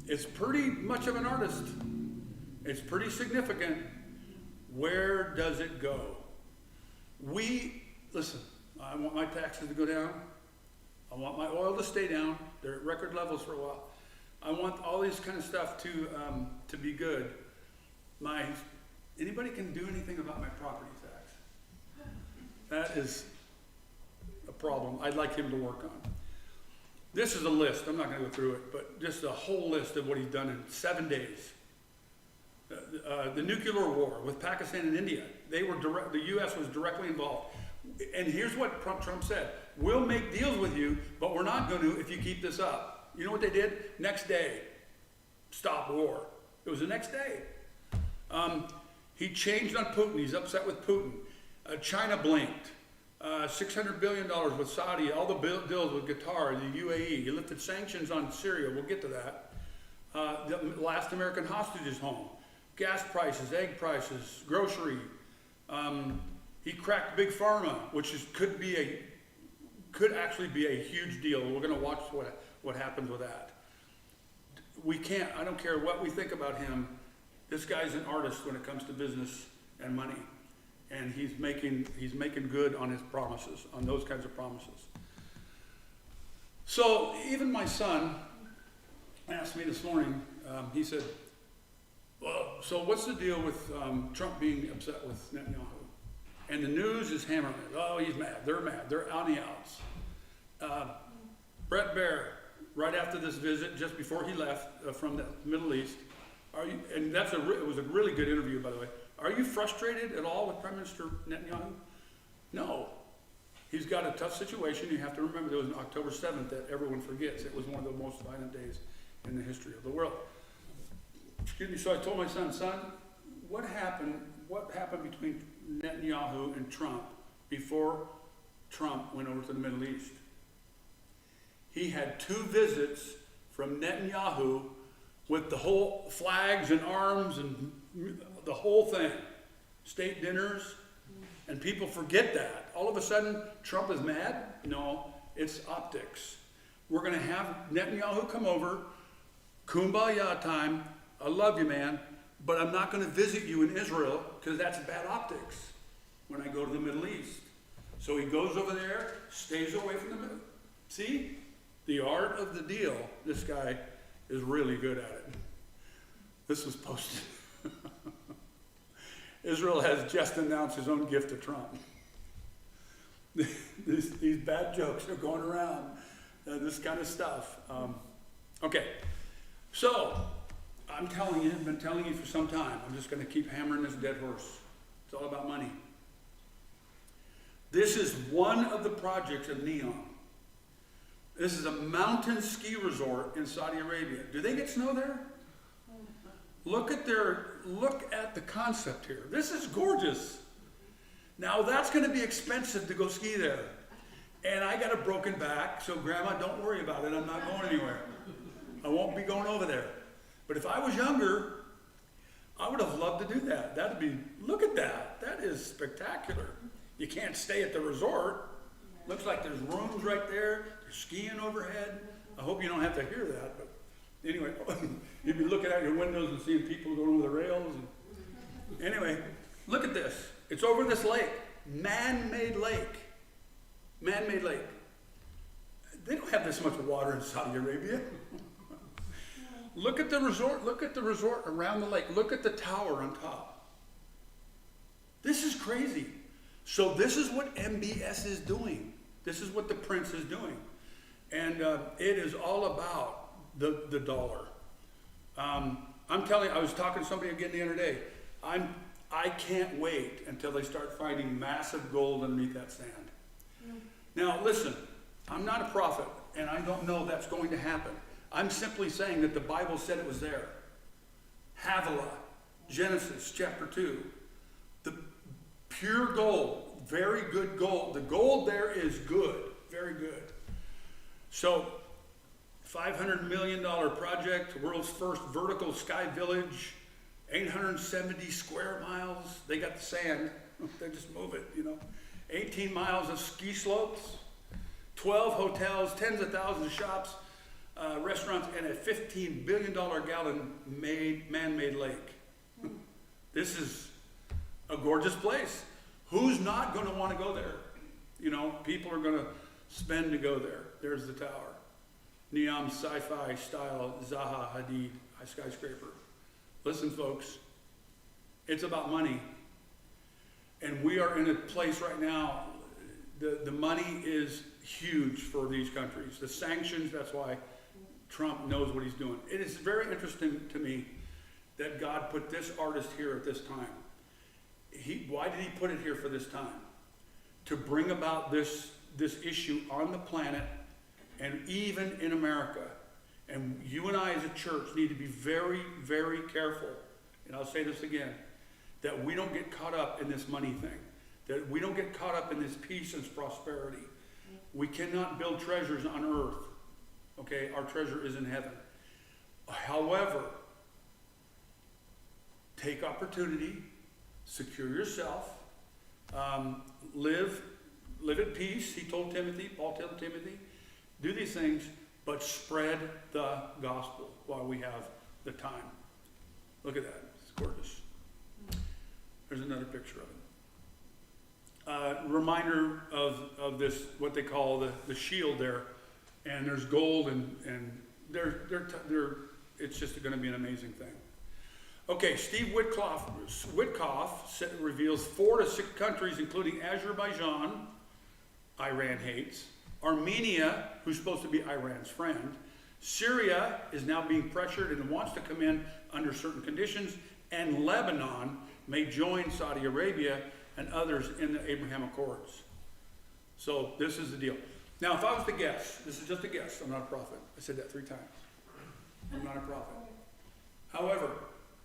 it's pretty much of an artist. It's pretty significant. Where does it go? Listen, I want my taxes to go down. I want my oil to stay down. They're at record levels for a while. I want all this kind of stuff to be good. Anybody can do anything about my property tax? That is a problem I'd like him to work on. This is a list. I'm not going to go through it, but just a whole list of what he's done in 7 days. The nuclear war with Pakistan and India. The U.S. was directly involved. And here's what Trump said. We'll make deals with you, but we're not going to if you keep this up. You know what they did? Next day, stop war. It was the next day. He changed on Putin. He's upset with Putin. China blinked. $600 billion with Saudi, all the deals with Qatar, the UAE. He lifted sanctions on Syria. We'll get to that. The last American hostages home. Gas prices, egg prices, grocery. He cracked Big Pharma, which could actually be a huge deal. We're going to watch what happens with that. I don't care what we think about him. This guy's an artist when it comes to business and money. And he's making good on his promises, on those kinds of promises. So even my son asked me this morning, he said, well, so what's the deal with Trump being upset with Netanyahu? And the news is hammering it. Oh, he's mad. They're mad. They're on the outs. Brett Baer, right after this visit, just before he left from the Middle East, it was a really good interview, by the way. Are you frustrated at all with Prime Minister Netanyahu? No. He's got a tough situation. You have to remember there was an October 7th that everyone forgets. It was one of the most violent days in the history of the world. Excuse me. So I told my son, what happened between Netanyahu and Trump before Trump went over to the Middle East? He had 2 visits from Netanyahu with the whole flags and arms and the whole thing. State dinners, And people forget that. All of a sudden, Trump is mad? No, it's optics. We're going to have Netanyahu come over, kumbaya time, I love you, man, but I'm not going to visit you in Israel because that's bad optics when I go to the Middle East. So he goes over there, stays away from the Middle. See? The art of the deal, this guy is really good at it. This was posted. Israel has just announced his own gift to Trump. These bad jokes are going around, this kind of stuff. Okay, so I'm telling you, I've been telling you for some time, I'm just going to keep hammering this dead horse. It's all about money. This is one of the projects of NEOM. This is a mountain ski resort in Saudi Arabia. Do they get snow there? Look at the concept here. This is gorgeous. Now that's going to be expensive to go ski there. And I got a broken back, so Grandma, don't worry about it. I'm not going anywhere. I won't be going over there. But if I was younger, I would have loved to do that. That'd be, look at that. That is spectacular. You can't stay at the resort. Looks like there's rooms right there. There's skiing overhead. I hope you don't have to hear that, but anyway, you'd be looking out your windows and seeing people going over the rails. Anyway, look at this. It's over this lake. Man-made lake. Man-made lake. They don't have this much water in Saudi Arabia. Look at the resort. Look at the resort around the lake. Look at the tower on top. This is crazy. So this is what MBS is doing. This is what the prince is doing. And it is all about the dollar. I'm telling you, I was talking to somebody again the other day. I can't wait until they start finding massive gold underneath that sand. Now listen, I'm not a prophet, and I don't know that's going to happen. I'm simply saying that the Bible said it was there. Havilah, Genesis chapter 2. The pure gold, very good gold. The gold there is good, very good. So, $500 million project, world's first vertical sky village, 870 square miles. They got the sand, they just move it, 18 miles of ski slopes, 12 hotels, tens of thousands of shops, restaurants, and a $15 billion gallon man-made lake. This is a gorgeous place. Who's not going to want to go there? People are going to spend to go there. There's the tower. Neon sci-fi style Zaha Hadid skyscraper. Listen, folks, it's about money. And we are in a place right now, the money is huge for these countries. The sanctions, that's why Trump knows what he's doing. It is very interesting to me that God put this artist here at this time. Why did he put it here for this time? To bring about this issue on the planet and even in America. And you and I as a church need to be very, very careful, and I'll say this again, that we don't get caught up in this money thing, that we don't get caught up in this peace and prosperity. We cannot build treasures on earth, okay? Our treasure is in heaven. However, take opportunity, secure yourself, live at peace. He told Timothy, Paul told Timothy, do these things, but spread the gospel while we have the time. Look at that, it's gorgeous. There's another picture of it. Reminder of this, what they call the shield there, and there's gold and it's just going to be an amazing thing. Okay, Steve Witkoff reveals 4 to 6 countries, including Azerbaijan, Iran hates, Armenia, who's supposed to be Iran's friend, Syria is now being pressured and wants to come in under certain conditions, and Lebanon may join Saudi Arabia and others in the Abraham Accords. So this is the deal. Now, if I was to guess, this is just a guess, I'm not a prophet. I said that 3 times. I'm not a prophet. However,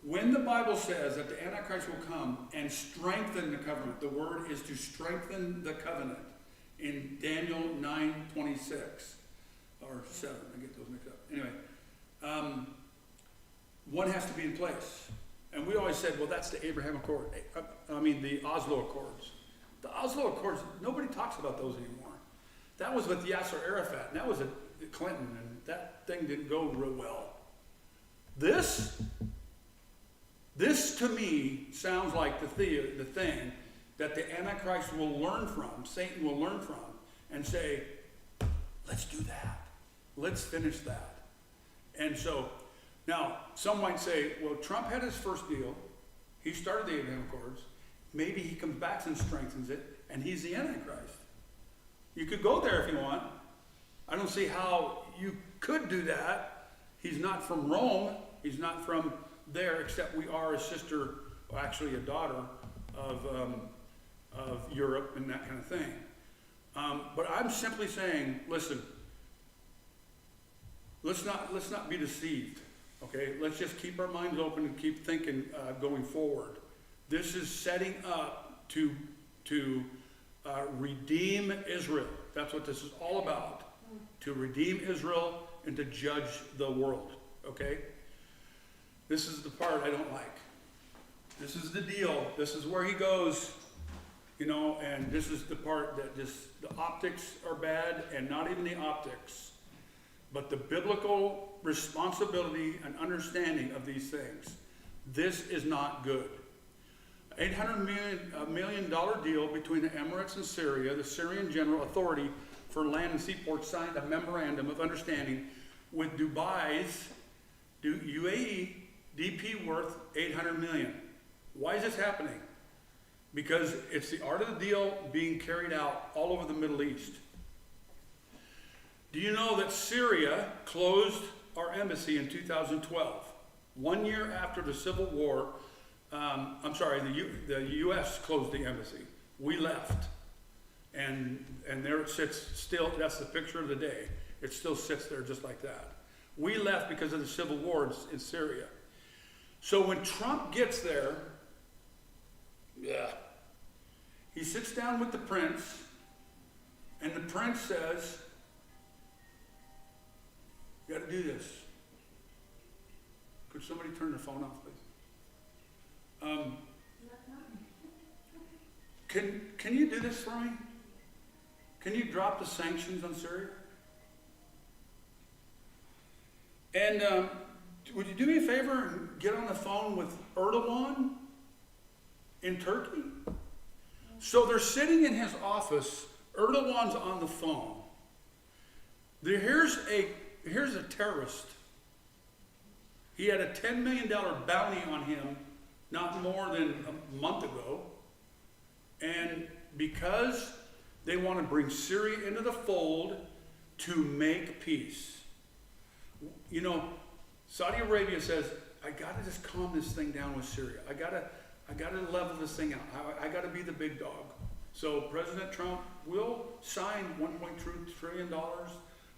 when the Bible says that the Antichrist will come and strengthen the covenant, the word is to strengthen the covenant in Daniel 9:26 or 7. I get those mixed up. Anyway, one has to be in place. And we always said, well, that's the Abraham Accord. The Oslo Accords. The Oslo Accords, nobody talks about those anymore. That was with Yasser Arafat, and that was at Clinton, and that thing didn't go real well. This to me sounds like the thing that the Antichrist will learn from, Satan will learn from, and say, let's do that. Let's finish that. And so, now, some might say, well, Trump had his first deal. He started the Abraham Accords. Maybe he comes back and strengthens it, and he's the Antichrist. You could go there if you want. I don't see how you could do that. He's not from Rome. He's not from there, except we are a sister, well, actually a daughter of Europe and that kind of thing. But I'm simply saying, listen, let's not be deceived, okay? Let's just keep our minds open and keep thinking going forward. This is setting up to redeem Israel. That's what this is all about. To redeem Israel and to judge the world, okay? This is the part I don't like. This is the deal. This is where he goes, you know, and this is the part that just, the optics are bad, and not even the optics, but the biblical responsibility and understanding of these things. This is not good. $800 million deal between the Emirates and Syria. The Syrian General Authority for Land and Seaports signed a memorandum of understanding with Dubai's UAE DP worth $800 million. Why is this happening? Because it's the art of the deal being carried out all over the Middle East. Do you know that Syria closed our embassy in 2012? 1 year after the Civil War, the U.S. closed the embassy. We left. And there it sits still. That's the picture of the day. It still sits there just like that. We left because of the Civil War in Syria. So when Trump gets there, he sits down with the prince, and the prince says, you got to do this. Could somebody turn their phone off, please? Can you do this for me? Can you drop the sanctions on Syria? And would you do me a favor and get on the phone with Erdogan in Turkey? So they're sitting in his office. Erdogan's on the phone. Here's a terrorist. He had a $10 million bounty on him not more than a month ago. And because they want to bring Syria into the fold to make peace. You know, Saudi Arabia says, I got to just calm this thing down with Syria. I got to level this thing out. I got to be the big dog. So President Trump will sign $1.2 trillion.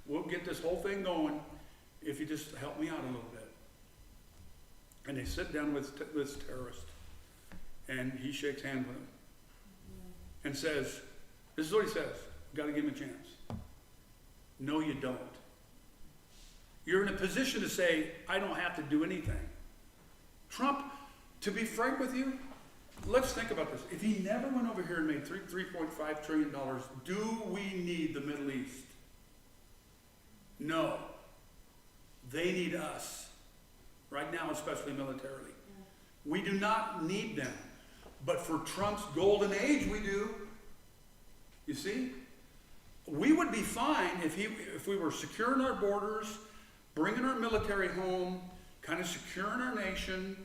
We'll get this whole thing going if you just help me out a little bit. And they sit down with this terrorist, and he shakes hands with him and says, this is what he says, got to give him a chance. No, you don't. You're in a position to say, I don't have to do anything. Trump, to be frank with you, let's think about this. If he never went over here and made $3.5 trillion, do we need the Middle East? No. They need us. Right now, especially militarily. We do not need them. But for Trump's golden age, we do. You see? We would be fine if we were securing our borders, bringing our military home, kind of securing our nation,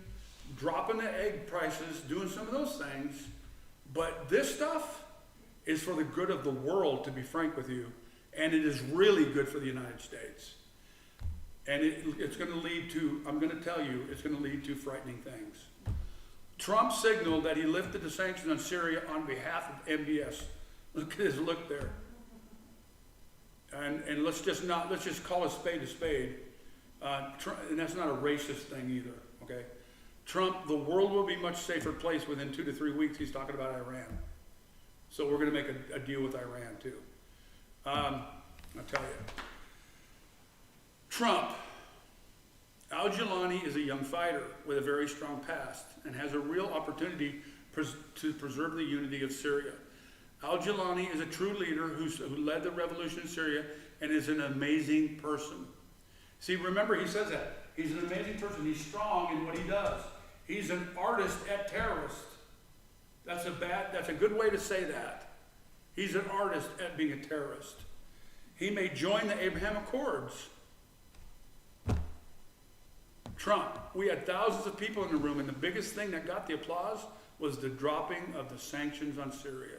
dropping the egg prices, doing some of those things. But this stuff is for the good of the world, to be frank with you. And it is really good for the United States. And it's going to lead to, I'm going to tell you, it's going to lead to frightening things. Trump signaled that he lifted the sanctions on Syria on behalf of MBS. Look at his look there. And let's just call a spade a spade. And that's not a racist thing either, okay? Trump, the world will be a much safer place within 2 to 3 weeks. He's talking about Iran. So we're going to make a deal with Iran too. I'll tell you. Trump, Al-Jilani is a young fighter with a very strong past and has a real opportunity to preserve the unity of Syria. Al-Jilani is a true leader who led the revolution in Syria and is an amazing person. See, remember, he says that. He's an amazing person. He's strong in what he does. He's an artist at terrorist. That's a good way to say that. He's an artist at being a terrorist. He may join the Abraham Accords. Trump, we had thousands of people in the room, and the biggest thing that got the applause was the dropping of the sanctions on Syria.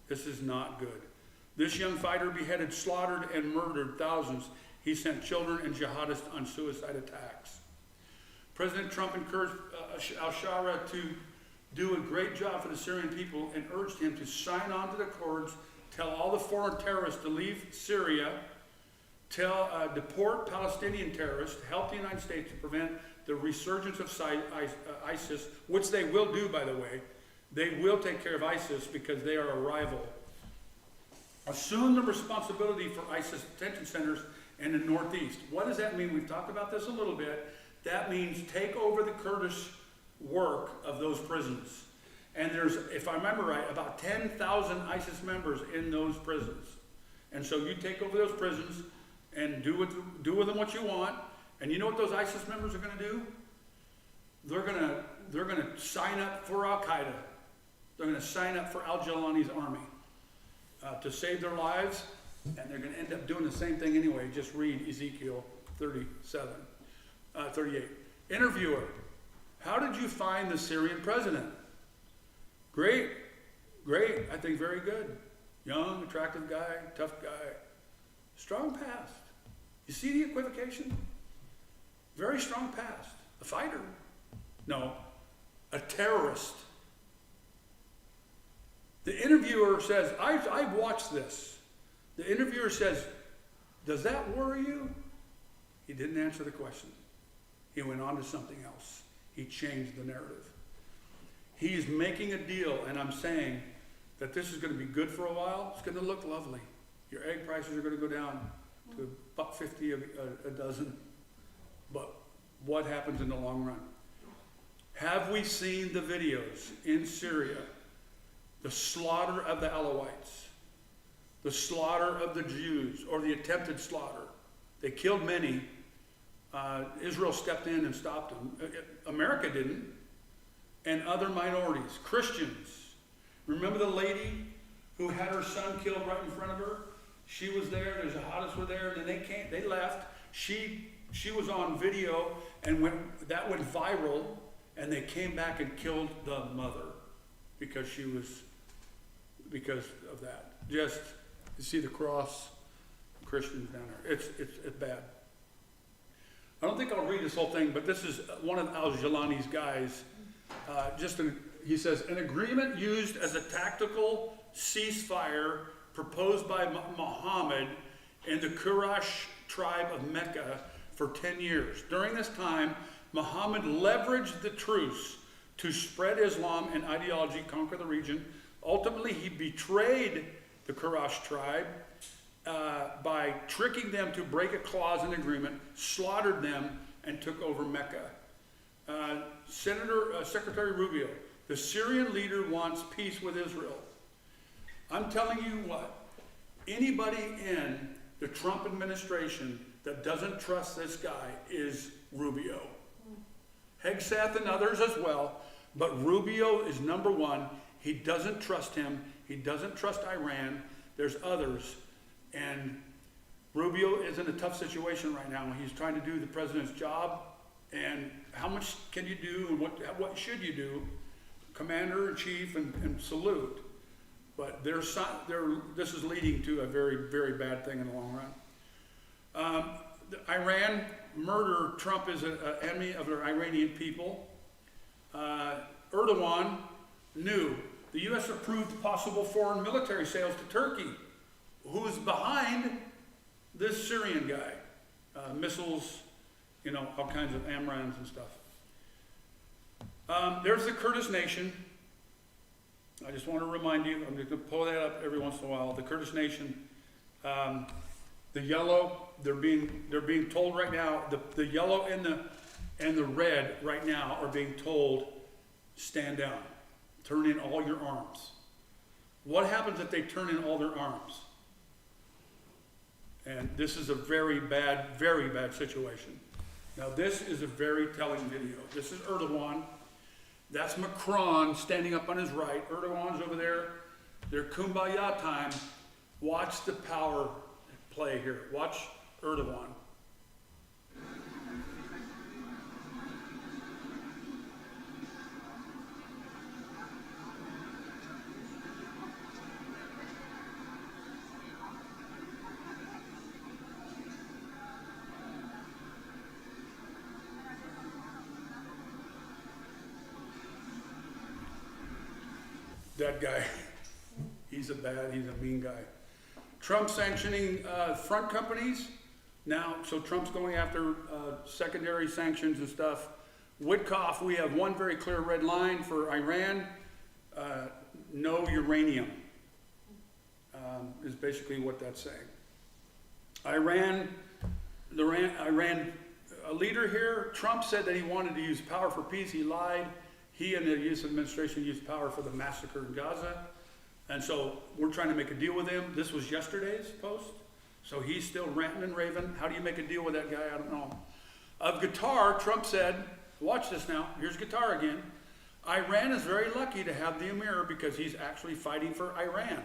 This is not good. This young fighter beheaded, slaughtered, and murdered thousands. He sent children and jihadists on suicide attacks. President Trump encouraged al-Shara to do a great job for the Syrian people and urged him to sign on to the accords, tell all the foreign terrorists to leave Syria, deport Palestinian terrorists, help the United States to prevent the resurgence of ISIS, which they will do, by the way. They will take care of ISIS because they are a rival. Assume the responsibility for ISIS detention centers in the Northeast. What does that mean? We've talked about this a little bit. That means take over the Kurdish work of those prisons. And there's, if I remember right, about 10,000 ISIS members in those prisons. And so you take over those prisons and do with them what you want. And you know what those ISIS members are going to do? They're going to sign up for Al-Qaeda. They're going to sign up for Al-Jilani's army to save their lives. And they're going to end up doing the same thing anyway. Just read Ezekiel 38. Interviewer, how did you find the Syrian president? Great. I think very good. Young, attractive guy, tough guy. Strong past. You see the equivocation? Very strong past. A fighter. No, a terrorist. The interviewer says, I watched this. The interviewer says, does that worry you? He didn't answer the question. He went on to something else. He changed the narrative. He's making a deal, and I'm saying that this is going to be good for a while. It's going to look lovely. Your egg prices are going to go down to $1.50 a dozen. But what happens in the long run? Have we seen the videos in Syria? The slaughter of the Alawites, the slaughter of the Jews, or the attempted slaughter. They killed many. Israel stepped in and stopped them. America didn't. And other minorities, Christians. Remember the lady who had her son killed right in front of her? She was there, the jihadists were there, and then they left. She was on video, and that went viral, and they came back and killed the mother because of that. Just, you see the cross, Christians down there. It's bad. I don't think I'll read this whole thing, but this is one of Al-Jilani's guys. He says, an agreement used as a tactical ceasefire proposed by Muhammad and the Quraysh tribe of Mecca for 10 years. During this time, Muhammad leveraged the truce to spread Islam and ideology, conquer the region. Ultimately, he betrayed the Quraysh tribe by tricking them to break a clause in the agreement, slaughtered them, and took over Mecca. Secretary Rubio, the Syrian leader wants peace with Israel. I'm telling you what, anybody in the Trump administration that doesn't trust this guy is Rubio. Hegseth and others as well, but Rubio is number one. He doesn't trust him. He doesn't trust Iran. There's others. And Rubio is in a tough situation right now. He's trying to do the president's job. And how much can you do and what should you do? Commander-in-chief and salute. But this is leading to a very, very bad thing in the long run. Iran murder, Trump is an enemy of the Iranian people. Erdogan knew the U.S. approved possible foreign military sales to Turkey. Who's behind this Syrian guy? Missiles, all kinds of AMRAAMs and stuff. There's the Kurdish nation. I just want to remind you, I'm going to pull that up every once in a while. The Kurdish nation, the yellow, they're being told right now, the yellow and the red right now are being told, stand down, turn in all your arms. What happens if they turn in all their arms? And this is a very bad situation. Now this is a very telling video. This is Erdogan. That's Macron standing up on his right. Erdogan's over there. Their kumbaya time. Watch the power play here. Watch Erdogan. That guy, he's a mean guy. Trump sanctioning front companies. Now, so Trump's going after secondary sanctions and stuff. Witkoff, we have one very clear red line for Iran. No uranium is basically what that's saying. Iran a leader here, Trump said that he wanted to use power for peace. He lied. He and the U.S. administration used power for the massacre in Gaza. And so we're trying to make a deal with him. This was yesterday's post. So he's still ranting and raving. How do you make a deal with that guy? I don't know. Of Qatar, Trump said, watch this now. Here's Qatar again. Iran is very lucky to have the emir because he's actually fighting for Iran.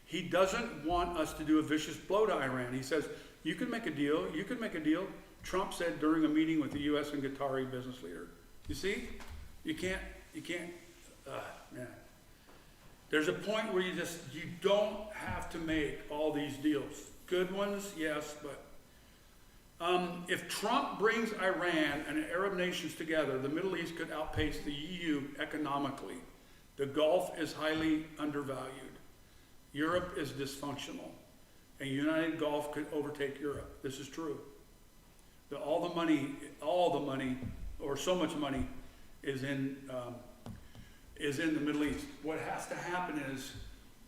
He doesn't want us to do a vicious blow to Iran. He says, you can make a deal. You can make a deal. Trump said during a meeting with the U.S. and Qatari business leader. You see? You can't, man. There's a point where you don't have to make all these deals. Good ones, yes, but if Trump brings Iran and Arab nations together, the Middle East could outpace the EU economically. The Gulf is highly undervalued. Europe is dysfunctional. And United Gulf could overtake Europe. This is true. All the money, or so much money, is in the Middle East. What has to happen is,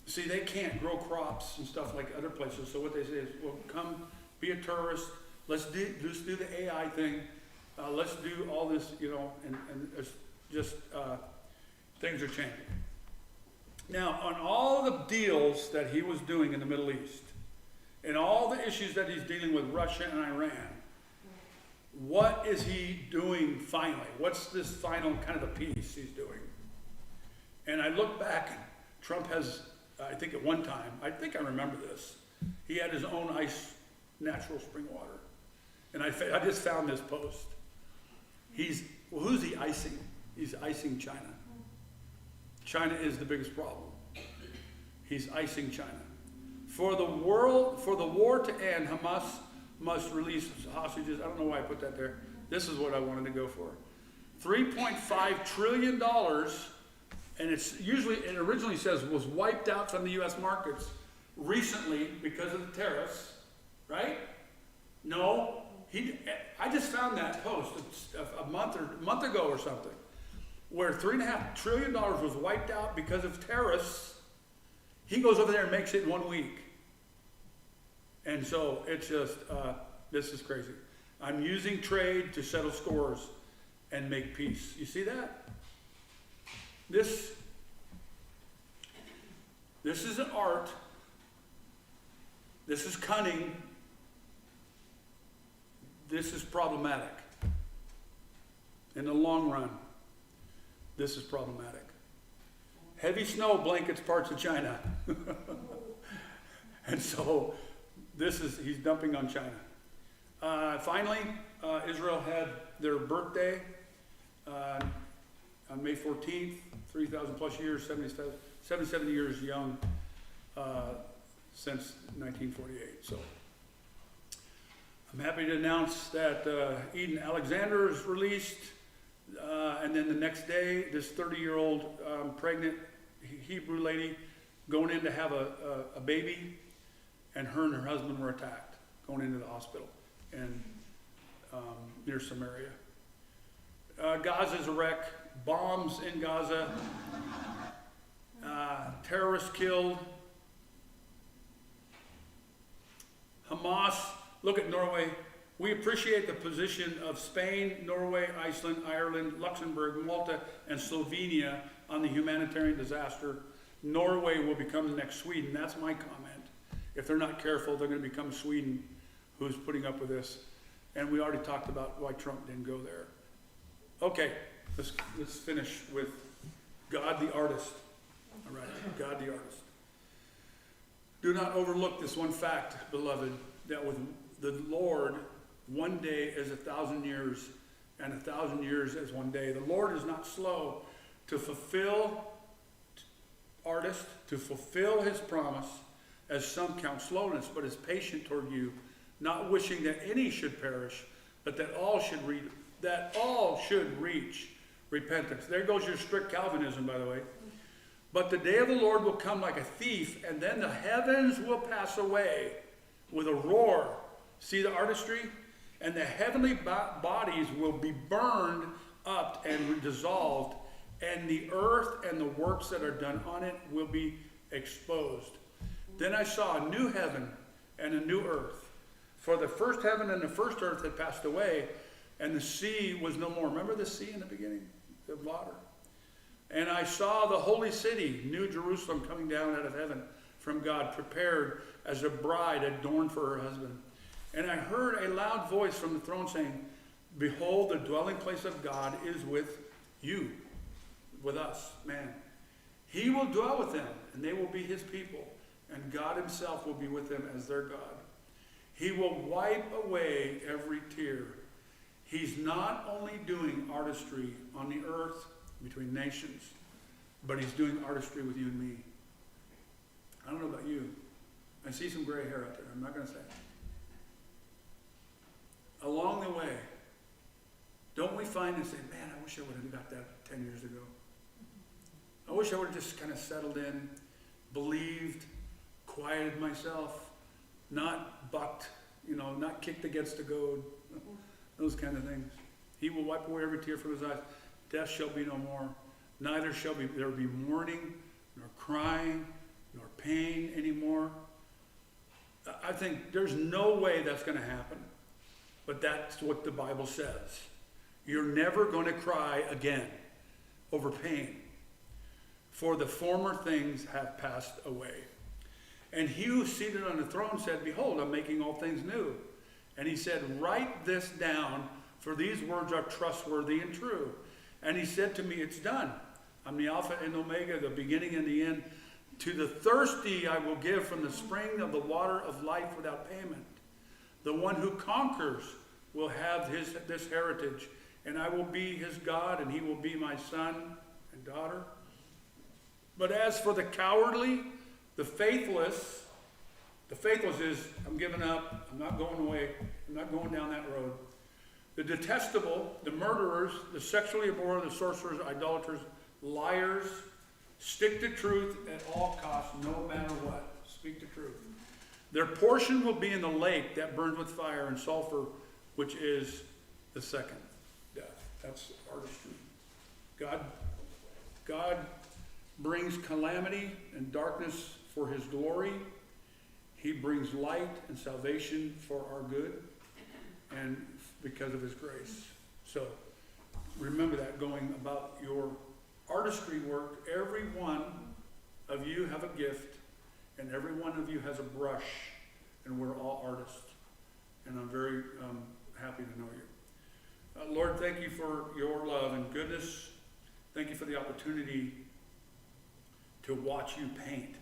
see, they can't grow crops and stuff like other places. So what they say is, well, come be a tourist. Let's do the AI thing. Let's do all this, and it's just things are changing. Now, on all the deals that he was doing in the Middle East, and all the issues that he's dealing with Russia and Iran, what is he doing finally? What's this final kind of the piece he's doing? And I look back, Trump has, I think at one time, I think I remember this, he had his own natural spring water. And I just found this post. Who's he icing? He's icing China. China is the biggest problem. He's icing China. For the war to end, Hamas must release hostages. I don't know why I put that there. This is what I wanted to go for. $3.5 trillion, and it originally says was wiped out from the U.S. markets recently because of the tariffs, right? No, I just found that post a month ago or something, where $3.5 trillion was wiped out because of tariffs. He goes over there and makes it in 1 week. And so it's just, this is crazy. I'm using trade to settle scores and make peace. You see that? This is an art. This is cunning. This is problematic. In the long run, this is problematic. Heavy snow blankets parts of China. And so he's dumping on China. Finally, Israel had their birthday on May 14th, 3,000 plus years, 77 years young since 1948. So I'm happy to announce that Eden Alexander is released, and then the next day, this 30-year-old pregnant Hebrew lady going in to have a baby, and her husband were attacked going into the hospital and near Samaria. Gaza's a wreck. Bombs in Gaza. Terrorists killed. Hamas. Look at Norway. We appreciate the position of Spain, Norway, Iceland, Ireland, Luxembourg, Malta, and Slovenia on the humanitarian disaster. Norway will become the next Sweden. That's my comment. If they're not careful, they're going to become Sweden, who's putting up with this. And we already talked about why Trump didn't go there. Okay, let's finish with God the artist. All right, God the artist. Do not overlook this one fact, beloved, that with the Lord, one day is 1,000 years, and 1,000 years as one day. The Lord is not slow to fulfill, artist, to fulfill his promise, as some count slowness, but is patient toward you, not wishing that any should perish, but that all should reach repentance. There goes your strict Calvinism, by the way. But the day of the Lord will come like a thief, and then the heavens will pass away with a roar. See the artistry? And the heavenly bodies will be burned up and dissolved, and the earth and the works that are done on it will be exposed. Then I saw a new heaven and a new earth. For the first heaven and the first earth had passed away, and the sea was no more. Remember the sea in the beginning? The water. And I saw the holy city, New Jerusalem, coming down out of heaven from God, prepared as a bride adorned for her husband. And I heard a loud voice from the throne saying, behold, the dwelling place of God is with you, with us, man. He will dwell with them, and they will be his people, and God himself will be with them as their God. He will wipe away every tear. He's not only doing artistry on the earth between nations, but he's doing artistry with you and me. I don't know about you. I see some gray hair out there. I'm not going to say it. Along the way, don't we find and say, man, I wish I would have got that 10 years ago. I wish I would have just kind of settled in, believed, quieted myself, not bucked, not kicked against the goad, those kind of things. He will wipe away every tear from his eyes. Death shall be no more. Neither shall there be mourning, nor crying, nor pain anymore. I think there's no way that's going to happen. But that's what the Bible says. You're never going to cry again over pain. For the former things have passed away. And he who is seated on the throne said, behold, I'm making all things new. And he said, write this down, for these words are trustworthy and true. And he said to me, it's done. I'm the Alpha and Omega, the beginning and the end. To the thirsty I will give from the spring of the water of life without payment. The one who conquers will have this heritage, and I will be his God, and he will be my son and daughter. But as for the cowardly, the faithless is, I'm giving up, I'm not going away, I'm not going down that road. The detestable, the murderers, the sexually immoral, the sorcerers, idolaters, liars, stick to truth at all costs, no matter what. Speak the truth. Their portion will be in the lake that burns with fire and sulfur, which is the second death. That's artistry. God brings calamity and darkness for his glory. He brings light and salvation for our good and because of his grace. So remember that going about your artistry work. Every one of you have a gift, and every one of you has a brush, and we're all artists. And I'm very happy to know you. Lord, thank you for your love and goodness. Thank you for the opportunity to watch you paint,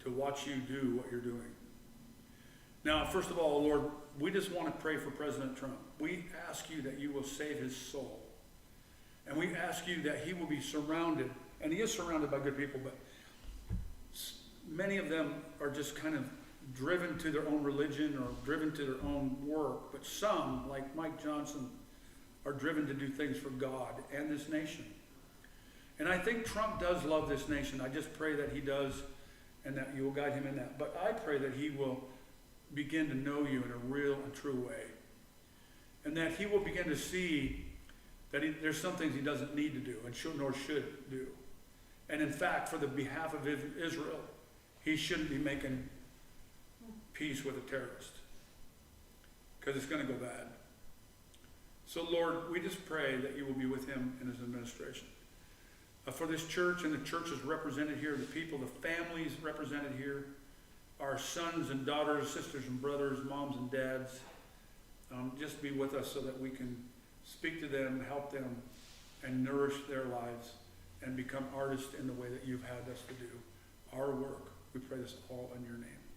to watch you do what you're doing. Now, first of all, Lord, we just want to pray for President Trump. We ask you that you will save his soul. And we ask you that he will be surrounded, and he is surrounded by good people, but many of them are just kind of driven to their own religion or driven to their own work. But some, like Mike Johnson, are driven to do things for God and this nation. And I think Trump does love this nation. I just pray that he does and that you will guide him in that. But I pray that he will begin to know you in a real and true way. And that he will begin to see that there's some things he doesn't need to do and nor should do. And in fact, for the behalf of Israel, he shouldn't be making peace with a terrorist, because it's going to go bad. So Lord, we just pray that you will be with him in his administration. for this church and the churches represented here, the people, the families represented here, our sons and daughters, sisters and brothers, moms and dads. Just be with us so that we can speak to them, help them, and nourish their lives and become artists in the way that you've had us to do our work. We pray this all in your name.